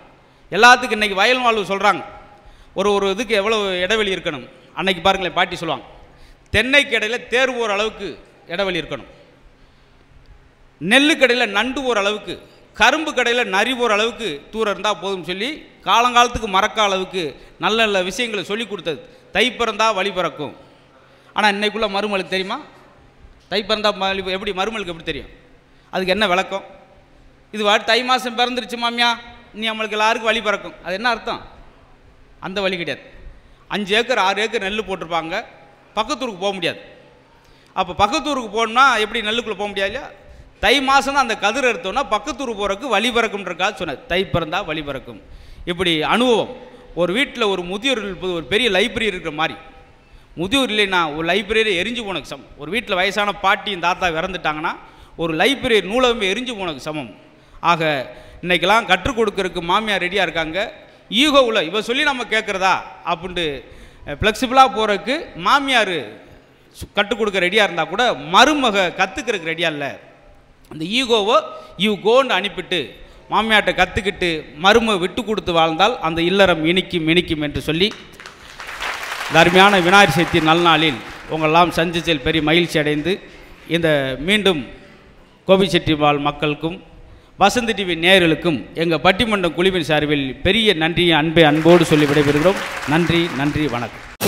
எல்லாத்துக்கும் இன்றைக்கி வயல் வாழ்வு சொல்கிறாங்க. ஒரு இதுக்கு எவ்வளோ இடைவெளி இருக்கணும். அன்னைக்கு பாருங்களேன், பாட்டி சொல்லுவாங்க, தென்னைக்கு இடையில் தேர் போகிற அளவுக்கு இடைவெளி இருக்கணும், நெல்லு கடையில் நண்டு போகிற அளவுக்கு, கரும்பு கடையில் நரி போகிற அளவுக்கு தூரம் இருந்தால் போதும் சொல்லி காலங்காலத்துக்கு மறக்க அளவுக்கு நல்ல நல்ல விஷயங்களை சொல்லி கொடுத்தது. தை பிறந்தா வழி பிறக்கும். ஆனால் இன்னைக்குள்ள மருமலுக்கு தெரியுமா? தை பிறந்தா எப்படி மருமலுக்கு எப்படி தெரியும்? அதுக்கு என்ன விளக்கம்? இது தை மாதம் பிறந்துருச்சு மாமியா, நீ நம்மளுக்கு எல்லாருக்கும் வழி பிறக்கும். அது என்ன அர்த்தம்? அந்த வழி கிடையாது. 5 ஏக்கர் 6 ஏக்கர் நெல் போட்டிருப்பாங்க, பக்கத்தூருக்கு போக முடியாது. அப்போ பக்கத்தூருக்கு போகணுன்னா எப்படி நெல்லுக்குள்ளே போக முடியாது இல்லையா? தை மாதம் தான் அந்த கதிர் எடுத்தோன்னா பக்கத்தூருக்கு போகிறதுக்கு வழி பிறக்கும்ன்றக்காக சொன்னது. தை பிறந்தால் வழி பிறக்கும். இப்படி அனுபவம். ஒரு வீட்டில் ஒரு முதியோர் இருப்பது ஒரு பெரிய லைப்ரரி இருக்கிற மாதிரி. முதியோர் இல்லைன்னா ஒரு லைப்ரரி எரிஞ்சு போனக்கு சமம். ஒரு வீட்டில் வயசான பாட்டியும் தாத்தா இறந்துட்டாங்கன்னா ஒரு லைப்ரரி நூலகமே எரிஞ்சு போனக்கு சமம். ஆக இன்றைக்கெல்லாம் கற்றுக் கொடுக்கறதுக்கு மாமியார் ரெடியாக இருக்காங்க. ஈகோ உள்ள இவ சொல்லி நம்ம கேட்குறதா அப்படின்ட்டு ஃப்ளெக்சிபிளாக போகிறதுக்கு மாமியார் கற்றுக் கொடுக்க ரெடியாக இருந்தால் கூட மருமக கற்றுக்கிறதுக்கு ரெடியாக இல்லை. அந்த ஈகோவை யூ கோன்னு அனுப்பிட்டு மாமியார்கிட்ட கற்றுக்கிட்டு மரும விட்டு கொடுத்து வாழ்ந்தால் அந்த இல்லறம் இனிக்கும் என்று சொல்லி இந்த அருமையான விநாயகர் சதுர்த்தி நல்நாளில் உங்களெல்லாம் சந்திச்சல் பெரிய மகிழ்ச்சி அடைந்து இந்த மீண்டும் கோபிச்செட்டிவாழ் மக்களுக்கும் வசந்தி டிவி நேயர்களுக்கும் எங்கள் பட்டிமன்றம் குழுவின் சார்பில் பெரிய நன்றியை அன்போடு சொல்லி விடைபெறுகிறோம். நன்றி, வணக்கம்.